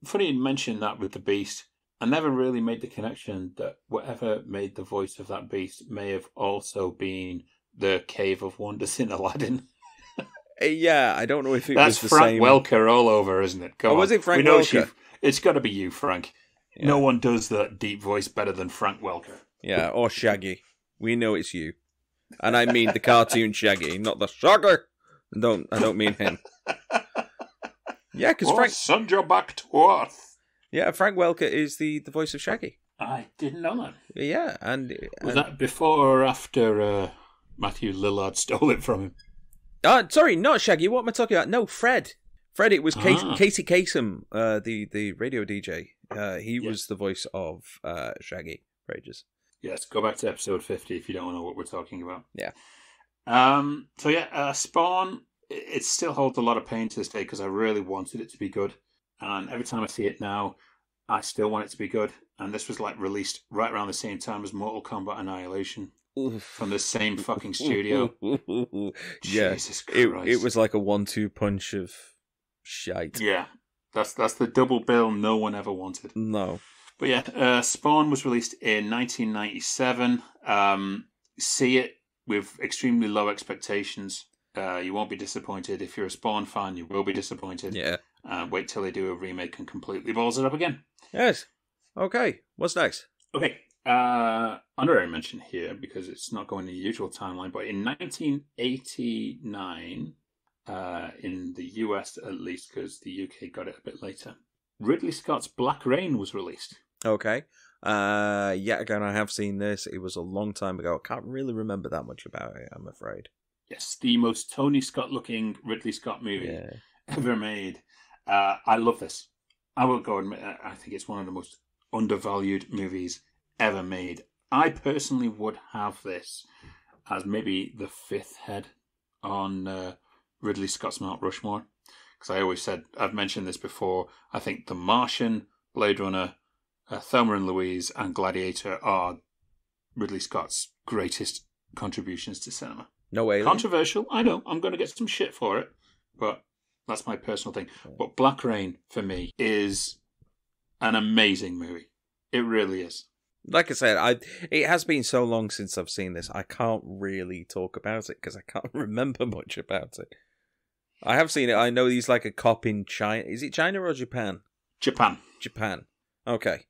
Funny you mentioned that with the Beast. I never really made the connection that whatever made the voice of that Beast may have also been the Cave of Wonders in Aladdin. Yeah, I don't know if it That's was the Frank same. Welker all over, isn't it? Come on. Was it Frank we know Welker? It's got to be you, Frank. Yeah. No one does that deep voice better than Frank Welker. Yeah, or Shaggy. We know it's you, and I mean the cartoon Shaggy, not the Shaggy. I don't mean him. Yeah, because Frank send you back to Earth. Yeah, Frank Welker is the voice of Shaggy. I didn't know that. Yeah, and was that before or after Matthew Lillard stole it from him? Sorry, not Shaggy. What am I talking about? No, Fred. Fred, it was Casey Kasem, the radio DJ. He was the voice of Shaggy for ages. Yes, go back to episode 50 if you don't know what we're talking about. Yeah. Spawn, it still holds a lot of pain to this day because I really wanted it to be good. And every time I see it now, I still want it to be good. And this was like released right around the same time as Mortal Kombat Annihilation. From the same fucking studio. Yeah, Jesus Christ. It was like a 1-2 punch of shite. Yeah, that's the double bill no one ever wanted. No. But yeah, Spawn was released in 1997. See it with extremely low expectations. You won't be disappointed. If you're a Spawn fan, you will be disappointed. Yeah. Wait till they do a remake and completely balls it up again. Yes. Okay, what's next? Okay. Honorary mention here because it's not going the usual timeline, but in 1989, in the US at least, because the UK got it a bit later, Ridley Scott's Black Rain was released. Okay. Yet again, I have seen this. It was a long time ago. I can't really remember that much about it, I'm afraid. Yes, the most Tony Scott-looking Ridley Scott movie ever made. I love this. I will go and admit, I think it's one of the most undervalued movies ever made. I personally would have this as maybe the fifth head on Ridley Scott's Mount Rushmore, because I always said, I've mentioned this before, I think The Martian, Blade Runner, Thelma and Louise and Gladiator are Ridley Scott's greatest contributions to cinema. No way. Controversial, I know, I'm going to get some shit for it, but that's my personal thing. But Black Rain, for me, is an amazing movie. It really is. Like I said, it has been so long since I've seen this, I can't really talk about it because I can't remember much about it. I have seen it. I know he's like a cop in China. Is it China or Japan? Japan. Japan. Okay.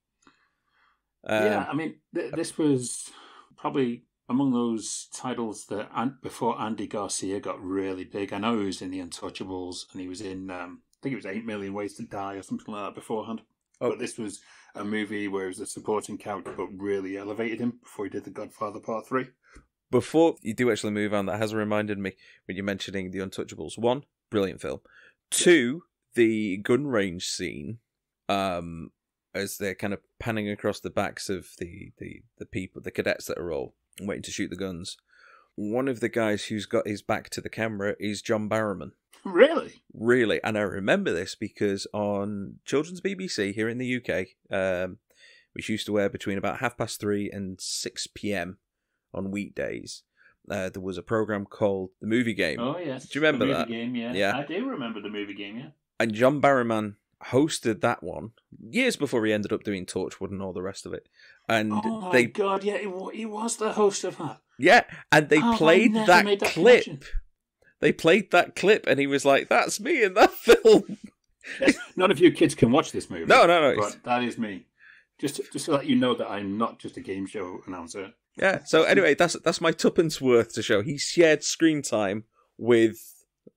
Yeah, I mean, this was probably among those titles that before Andy Garcia got really big. I know he was in The Untouchables and he was in, I think it was 8 Million Ways to Die or something like that beforehand. Oh. But this was a movie where he was a supporting character but really elevated him before he did The Godfather Part 3. Before you do actually move on, that has reminded me when you're mentioning The Untouchables. 1, brilliant film. 2, the gun range scene, as they're kind of panning across the backs of the people, the cadets that are all waiting to shoot the guns. One of the guys who's got his back to the camera is John Barrowman. Really? Really. And I remember this because on Children's BBC here in the UK, which used to air between about 3:30 and 6 p.m. on weekdays, there was a program called The Movie Game. Oh, yes. Do you remember that? The Movie Game, yeah. Yeah. I do remember The Movie Game, yeah. And John Barrowman hosted that one years before he ended up doing Torchwood and all the rest of it. And oh my God, yeah, he was the host of that. Yeah, and they played that clip. Connection. They played that clip, and he was like, "That's me in that film." Yes, none of you kids can watch this movie. No. But that is me. Just to let you know that I'm not just a game show announcer. Yeah. So anyway, that's my tuppence worth to show. He shared screen time with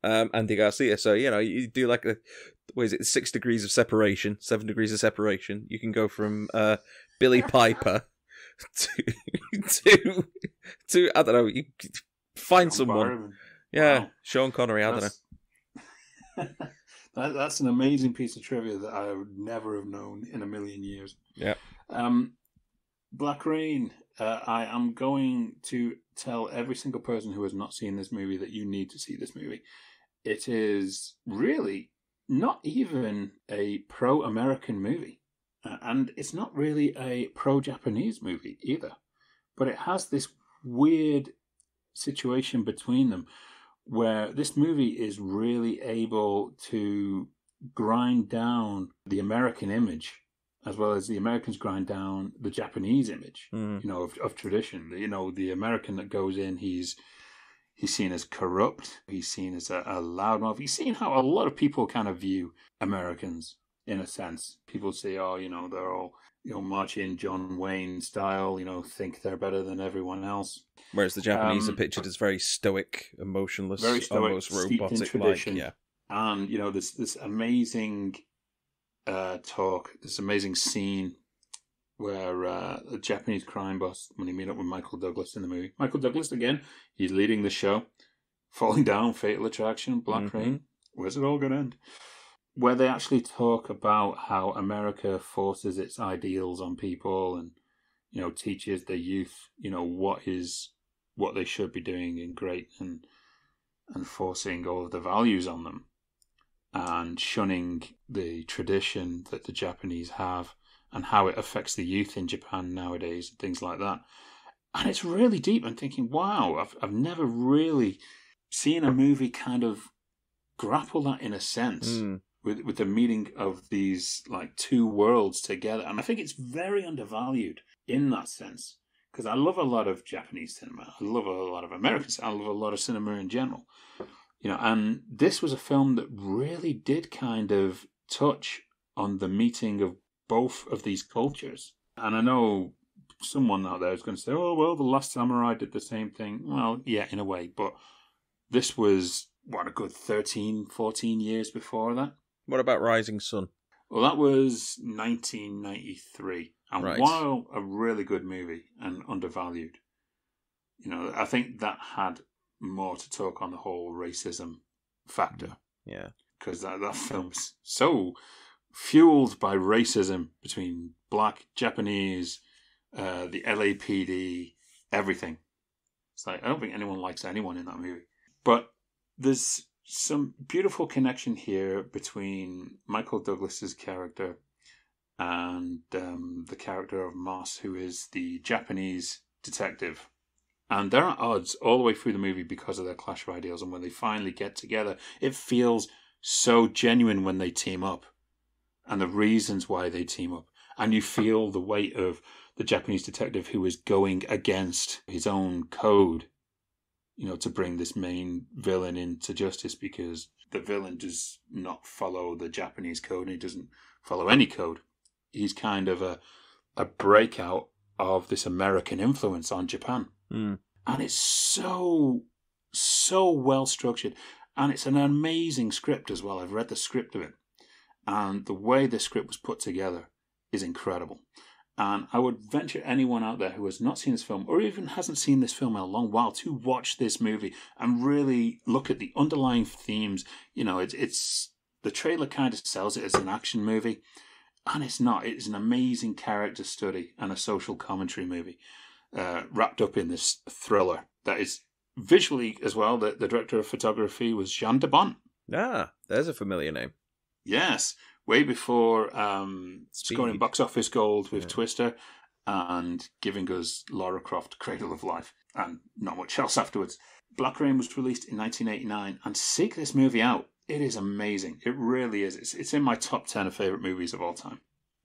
Andy Garcia. So you do like 6 degrees of separation, 7 degrees of separation. You can go from Billy Piper to I don't know. You find John someone. Barrowman. Yeah, Wow. Sean Connery. I don't know. That's an amazing piece of trivia that I would never have known in a million years. Yeah. Black Rain. I am going to tell every single person who has not seen this movie that you need to see this movie. It is really not even a pro-American movie. And it's not really a pro-Japanese movie either. But it has this weird situation between them where this movie is really able to grind down the American image as well as the Americans grind down the Japanese image, of tradition. The American that goes in, he's seen as corrupt. He's seen as a loudmouth. He's seen how a lot of people kind of view Americans, in a sense. People say, they're all, marching John Wayne style, think they're better than everyone else. Whereas the Japanese are pictured as very stoic, emotionless, very stoic, almost robotic-like. Yeah. And, this amazing talk, this amazing scene where the Japanese crime boss, when he meet up with Michael Douglas in the movie. Michael Douglas, again, he's leading the show. Falling Down, Fatal Attraction, Black Rain. Where's it all going to end? Where they actually talk about how America forces its ideals on people and, teaches the youth, what they should be doing and great and forcing all of the values on them and shunning the tradition that the Japanese have and how it affects the youth in Japan nowadays and things like that. And it's really deep. I'm thinking, wow, I've never really seen a movie kind of grapple that in a sense with the meeting of these like two worlds together. And I think it's very undervalued in that sense because I love a lot of Japanese cinema. I love a lot of American cinema. I love a lot of cinema in general. And this was a film that really did kind of touch on the meeting of both of these cultures. And I know someone out there is going to say, oh, well, The Last Samurai did the same thing. Well, yeah, in a way. But this was, a good 13, 14 years before that. What about Rising Sun? Well, that was 1993. And Right. while a really good movie and undervalued, I think that had more to talk on the whole racism factor. Yeah. Because that film's so fueled by racism between black, Japanese, the LAPD, everything. It's like, I don't think anyone likes anyone in that movie. But there's some beautiful connection here between Michael Douglas's character and the character of Moss, who is the Japanese detective. And they're at odds all the way through the movie because of their clash of ideals. And when they finally get together, it feels so genuine when they team up and the reasons why they team up. And you feel the weight of the Japanese detective who is going against his own code, to bring this main villain into justice because the villain does not follow the Japanese code and he doesn't follow any code. He's kind of a breakout of this American influence on Japan. And it's so well structured. And it's an amazing script as well. I've read the script of it. And the way the script was put together is incredible. And I would venture anyone out there who has not seen this film or even hasn't seen this film in a long while to watch this movie and really look at the underlying themes. It's the trailer kind of sells it as an action movie. And it's not. It's an amazing character study and a social commentary movie. Wrapped up in this thriller that is visually as well. The director of photography was Jean de Bont. Ah, there's a familiar name. Yes, way before scoring box office gold with Twister and giving us Lara Croft Cradle of Life and not much else afterwards. Black Rain was released in 1989 and seek this movie out. It is amazing. It really is. It's in my top 10 of favourite movies of all time.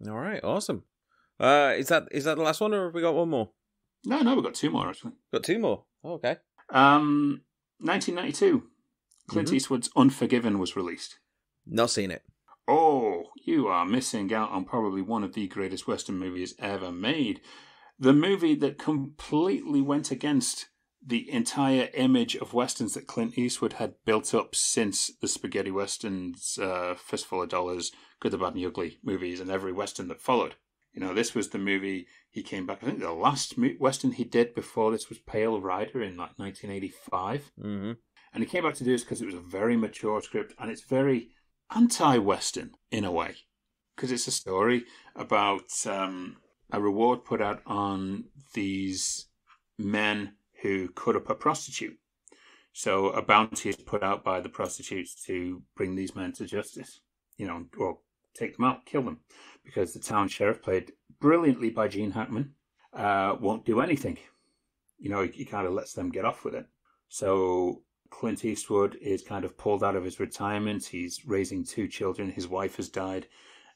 All right, awesome. Is that the last one or have we got one more? No, we've got two more, actually. Got two more? Oh, okay. 1992. Clint Eastwood's Unforgiven was released. Not seen it. Oh, you are missing out on probably one of the greatest Western movies ever made. The movie that completely went against the entire image of Westerns that Clint Eastwood had built up since the spaghetti Westerns, Fistful of Dollars, Good, the Bad and the Ugly movies, and every Western that followed. This was the movie he came back. I think the last Western he did before this was Pale Rider in like 1985. Mm-hmm. And he came back to do this because it was a very mature script, and it's very anti-Western in a way. Because it's a story about a reward put out on these men who cut up a prostitute. So a bounty is put out by the prostitutes to bring these men to justice, or take them out, kill them. Because the town sheriff, played brilliantly by Gene Hackman, won't do anything. He kind of lets them get off with it. So Clint Eastwood is kind of pulled out of his retirement. He's raising 2 children. His wife has died.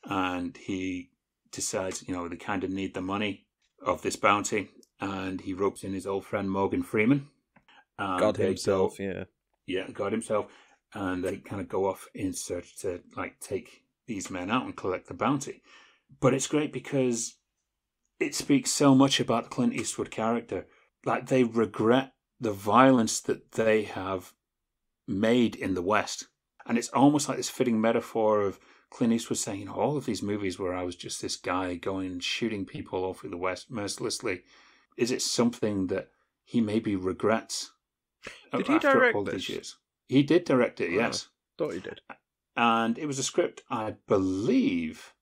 And he decides, they kind of need the money of this bounty. And he ropes in his old friend Morgan Freeman. God himself, yeah. Yeah, God himself. And they kind of go off in search to take these men out and collect the bounty. But it's great because it speaks so much about the Clint Eastwood character. They regret the violence that they have made in the West. And it's almost like this fitting metaphor of Clint Eastwood saying, all of these movies where I was just this guy going and shooting people all through the West mercilessly, is it something that he maybe regrets? Did he direct all this? These years? He did direct it, yes. Thought he did. And it was a script, I believe,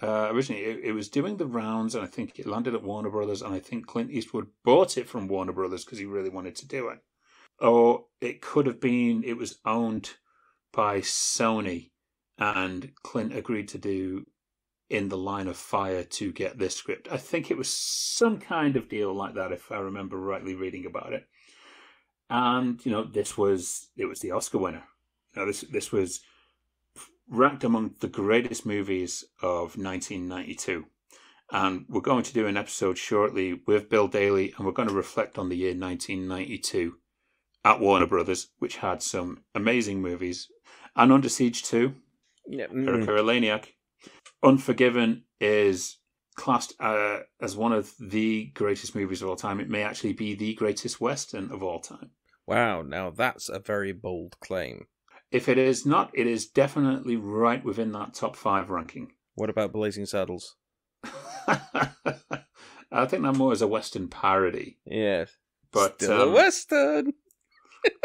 originally it was doing the rounds, and I think it landed at Warner Brothers, and I think Clint Eastwood bought it from Warner Brothers because he really wanted to do it. Or it could have been, it was owned by Sony, and Clint agreed to do In the Line of Fire to get this script. I think it was some kind of deal like that, if I remember rightly reading about it. And, it was the Oscar winner. This was ranked among the greatest movies of 1992. And we're going to do an episode shortly with Bill Daly, and we're going to reflect on the year 1992 at Warner Brothers, which had some amazing movies. And Under Siege 2, Yeah. Erika Eleniak. Unforgiven is classed as one of the greatest movies of all time. It may actually be the greatest Western of all time. Wow, now that's a very bold claim. If it is not, it is definitely right within that top 5 ranking. What about Blazing Saddles? I think that more is a Western parody. Yes. But Still a Western!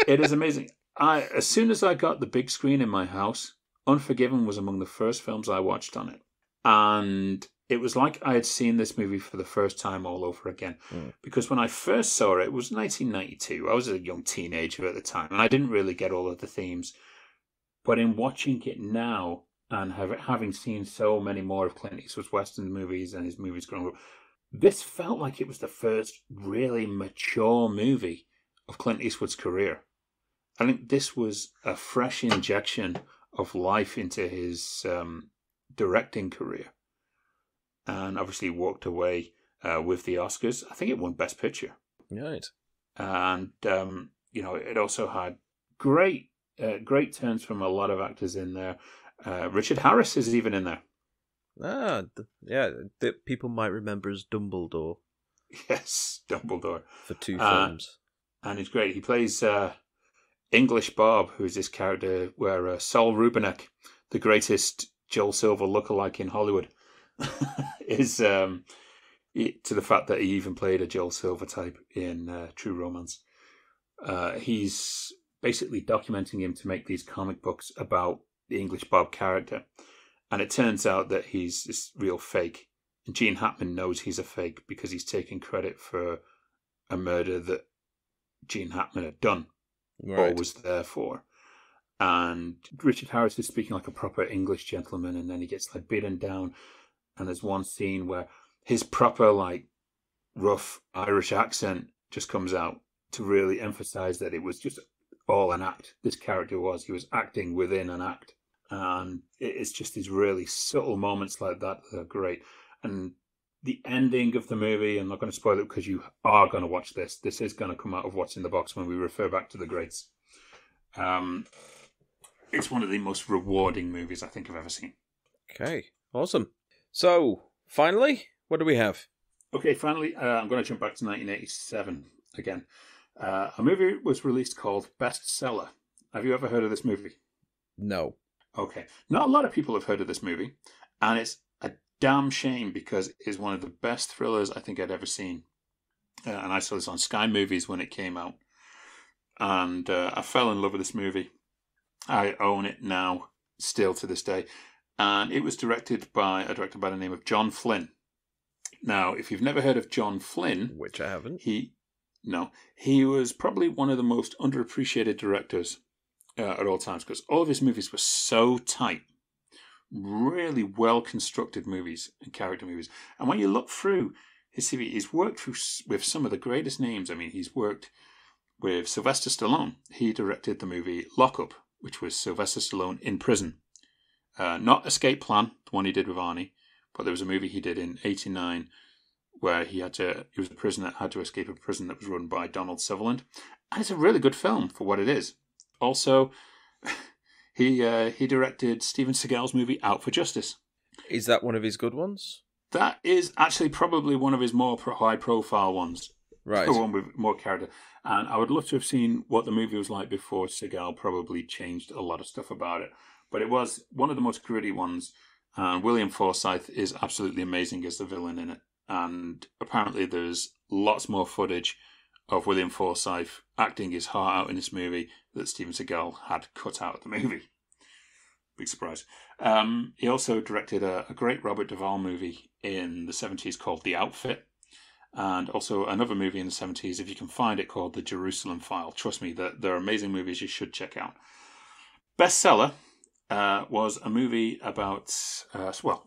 It is amazing. As soon as I got the big screen in my house, Unforgiven was among the first films I watched on it. And it was like I had seen this movie for the first time all over again. Because when I first saw it, it was 1992. I was a young teenager at the time, and I didn't really get all of the themes. But in watching it now, and having seen so many more of Clint Eastwood's Western movies and his movies growing up, this felt like it was the first really mature movie of Clint Eastwood's career. I think this was a fresh injection of life into his directing career. And obviously walked away with the Oscars. I think it won Best Picture. Right. And, it also had great turns from a lot of actors in there. Richard Harris is even in there. That people might remember as Dumbledore. Yes, Dumbledore. For 2 films. And he's great. He plays English Bob, who is this character where Saul Rubinek, the greatest Joel Silver lookalike in Hollywood, is to the fact that he even played a Joel Silver type in True Romance. He's basically documenting him to make these comic books about the English Bob character. And it turns out that he's this real fake. And Gene Hackman knows he's a fake because he's taking credit for a murder that Gene Hackman had done or was there for. And Richard Harris is speaking like a proper English gentleman, and then he gets beaten down. And there's one scene where his proper rough Irish accent just comes out to really emphasize that it was just all an act. This character he was acting within an act. And it's just these really subtle moments like that are great. And the ending of the movie, I'm not going to spoil it because you are going to watch this. This is going to come out of what's in the box when we refer back to the greats. It's one of the most rewarding movies I think I've ever seen. Okay, awesome. So, finally, what do we have? Okay, finally, I'm going to jump back to 1987 again. A movie was released called Bestseller. Have you ever heard of this movie? No. Okay. Not a lot of people have heard of this movie, and it's a damn shame because it is one of the best thrillers I think I'd ever seen. And I saw this on Sky Movies when it came out. And I fell in love with this movie. I own it now, still to this day. And it was directed by a director by the name of John Flynn. Now, if you've never heard of John Flynn... Which I haven't. He was probably one of the most underappreciated directors at all times because all of his movies were so tight. Really well-constructed movies and character movies. And when you look through his CV, he's worked with some of the greatest names. I mean, he's worked with Sylvester Stallone. He directed the movie Lock-Up, which was Sylvester Stallone in prison. Not Escape Plan, the one he did with Arnie, but there was a movie he did in 1989 where he was a prisoner that had to escape a prison that was run by Donald Sutherland. And it's a really good film for what it is. Also... He directed Steven Seagal's movie Out for Justice. Is that one of his good ones? That is actually probably one of his more high-profile ones. Right. The one with more character. And I would love to have seen what the movie was like before Seagal probably changed a lot of stuff about it. But it was one of the most gritty ones. And William Forsythe is absolutely amazing as the villain in it. And apparently there's lots more footage of William Forsythe acting his heart out in this movie that Steven Seagal had cut out of the movie. Big surprise. He also directed a great Robert Duvall movie in the 70s called The Outfit, and also another movie in the 70s, if you can find it, called The Jerusalem File. Trust me, they're amazing movies you should check out. Bestseller was a movie about,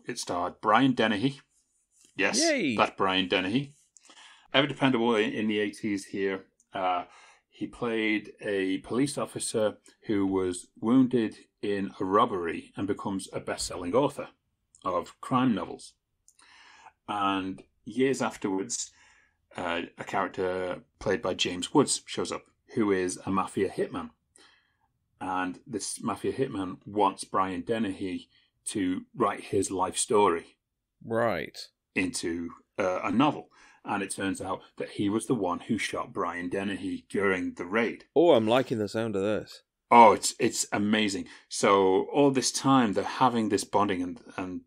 it starred Brian Dennehy. Yes, Yay. That Brian Dennehy. Ever dependable in the 80s here. He played a police officer who was wounded in a robbery and becomes a best-selling author of crime novels. And years afterwards, a character played by James Woods shows up, who is a mafia hitman. And this mafia hitman wants Brian Dennehy to write his life story. Right. Into a novel. And it turns out that he was the one who shot Brian Dennehy during the raid. Oh, I'm liking the sound of this. Oh, it's amazing. So all this time they're having this bonding and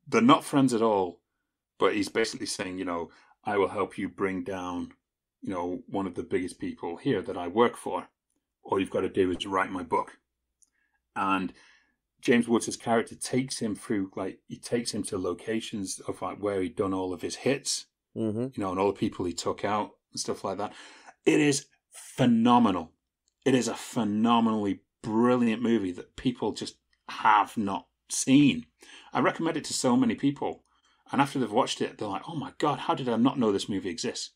they're not friends at all. But he's basically saying, I will help you bring down, one of the biggest people here that I work for. All you've got to do is write my book. And James Woods' character takes him through, he takes him to locations of where he'd done all of his hits. Mm-hmm. And all the people he took out and stuff like that. It is phenomenal. It is a phenomenally brilliant movie that people just have not seen. I recommend it to so many people. And after they've watched it, they're like, oh my God, how did I not know this movie exists?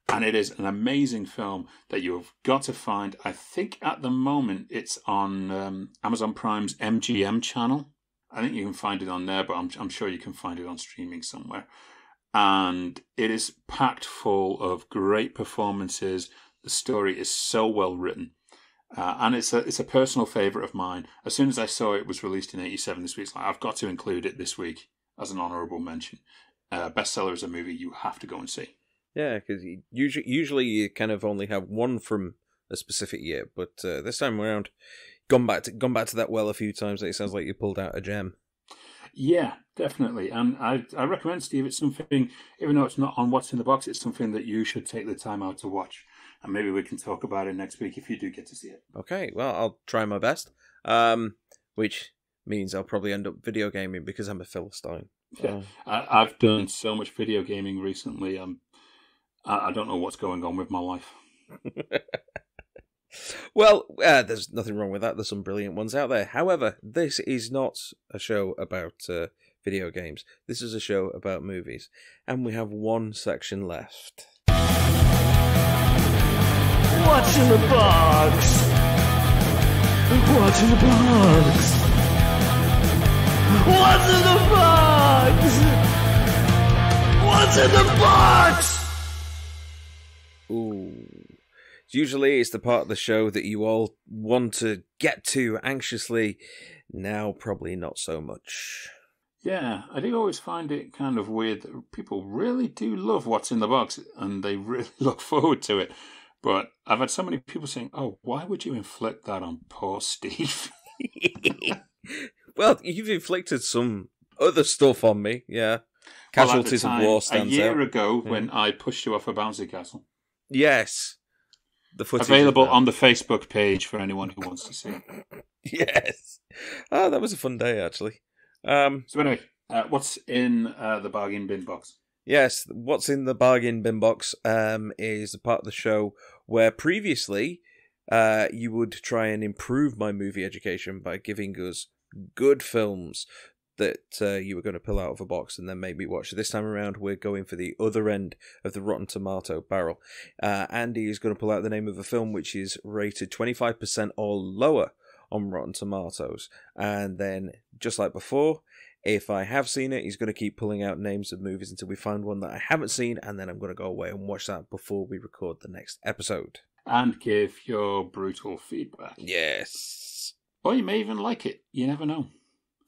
And it is an amazing film that you've got to find. I think at the moment it's on Amazon Prime's MGM channel. I think you can find it on there, but I'm sure you can find it on streaming somewhere. And it is packed full of great performances. The story is so well written. And it's a personal favourite of mine. As soon as I saw it was released in 87 this week, it's like, I've got to include it this week as an honourable mention. Bestseller is a movie you have to go and see. Yeah, because usually you kind of only have one from a specific year, but this time around, gone back to that well a few times. It sounds like you pulled out a gem. Yeah, definitely. And I recommend, Steve, it's something, even though it's not on What's in the Box, it's something that you should take the time out to watch. And maybe we can talk about it next week if you do get to see it. Okay, well, I'll try my best. Which means I'll probably end up video gaming because I'm a Philistine. Yeah, I've done so much video gaming recently. I don't know what's going on with my life. Well, there's nothing wrong with that. There's some brilliant ones out there. However, this is not a show about video games. This is a show about movies. And we have one section left. What's in the box? What's in the box? What's in the box? What's in the box? Ooh. Usually it's the part of the show that you all want to get to anxiously. Now, probably not so much. Yeah, I do always find it kind of weird that people really do love What's in the Box and they really look forward to it. But I've had so many people saying, oh, why would you inflict that on poor Steve? Well, you've inflicted some other stuff on me. Yeah, Casualties of War stands a year out. ago when I pushed you off a bouncy castle. Yes, the footage Available on the Facebook page for anyone who wants to see. Yes. Oh, that was a fun day actually. So anyway, what's in the bargain bin box? Yes, what's in the bargain bin box is the part of the show where previously you would try and improve my movie education by giving us good films that you were going to pull out of a box and then make me watch. This time around, we're going for the other end of the Rotten Tomato barrel. Andy is going to pull out the name of a film which is rated 25% or lower on Rotten Tomatoes. And then, just like before, if I have seen it, he's going to keep pulling out names of movies until we find one that I haven't seen, and then I'm going to go away and watch that before we record the next episode. And give your brutal feedback. Yes. Or you may even like it. You never know.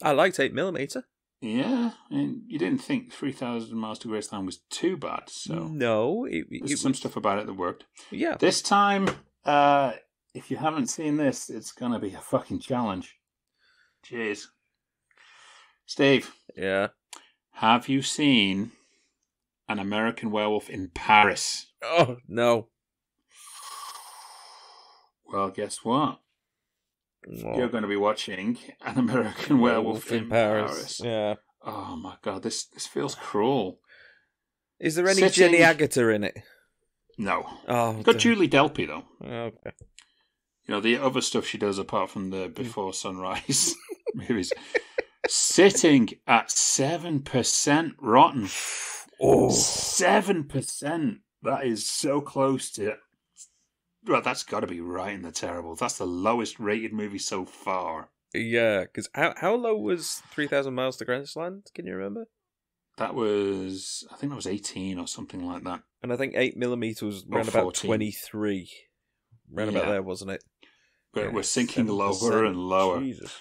I liked 8mm. Yeah, and you didn't think 3,000 Miles to Graceland was too bad, so... No. There's some stuff about it that worked. Yeah. This time, if you haven't seen this, it's going to be a fucking challenge. Cheers. Steve. Yeah. Have you seen An American Werewolf in Paris? Oh, no. Well, guess what? Oh. You're going to be watching An American Werewolf in Paris. Yeah. Oh my god, this feels cruel. Is there any Jenny Agutter in it? No. Oh, Got Julie Delpy though. Okay. You know, the other stuff she does apart from the Before Sunrise movies. Sitting at 7% rotten. Oh. 7%. That is so close to... Well, that's got to be right in the terrible. That's the lowest rated movie so far. Yeah, because how low was 3,000 Miles to Graceland? Can you remember? That was... I think that was 18 or something like that. And I think 8mm was around about 23. Round about there, wasn't it? But we're sinking lower and lower. Jesus.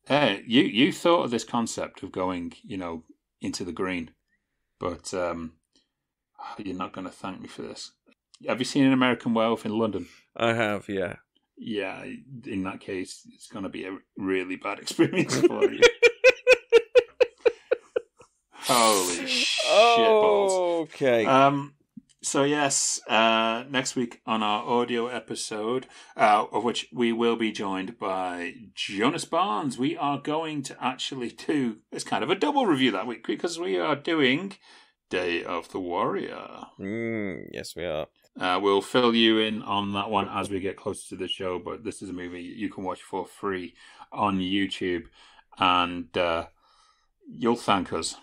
You thought of this concept of going, into the green, but you're not going to thank me for this. Have you seen An American Werewolf in London? I have, yeah. Yeah, in that case, it's going to be a really bad experience for you. Holy shitballs. Okay. So yes, next week on our audio episode, of which we will be joined by Jonas Barnes, we are going to actually do, it's kind of a double review that week because we are doing Day of the Warrior. Yes, we are. We'll fill you in on that one as we get closer to the show, but this is a movie you can watch for free on YouTube, and you'll thank us.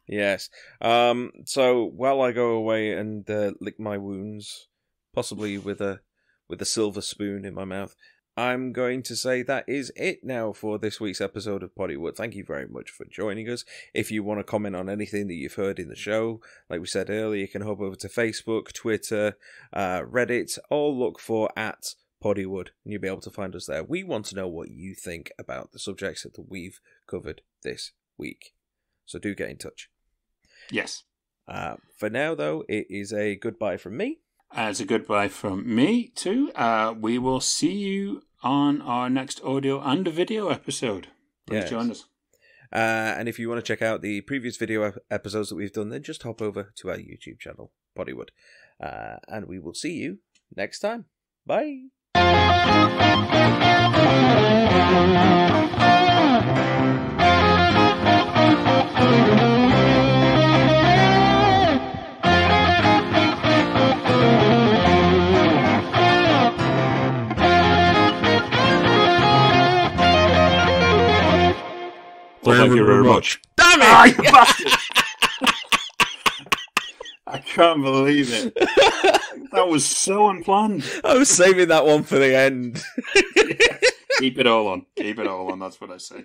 Yes. So while I go away and lick my wounds, possibly with a silver spoon in my mouth, I'm going to say that is it now for this week's episode of Poddywood. Thank you very much for joining us. If you want to comment on anything that you've heard in the show, like we said earlier, you can hop over to Facebook, Twitter, Reddit, or look for @Poddywood, and you'll be able to find us there. We want to know what you think about the subjects that we've covered this week. So do get in touch. Yes. For now, though, it is a goodbye from me. It's a goodbye from me, too. We will see you on our next audio and video episode. Please join us. And if you want to check out the previous video episodes that we've done, then just hop over to our YouTube channel, Poddywood. And we will see you next time. Bye. Thank you very much. Damn it! Ah, you bastard! I can't believe it. That was so unplanned. I was saving that one for the end. Keep it all on. Keep it all on. That's what I say.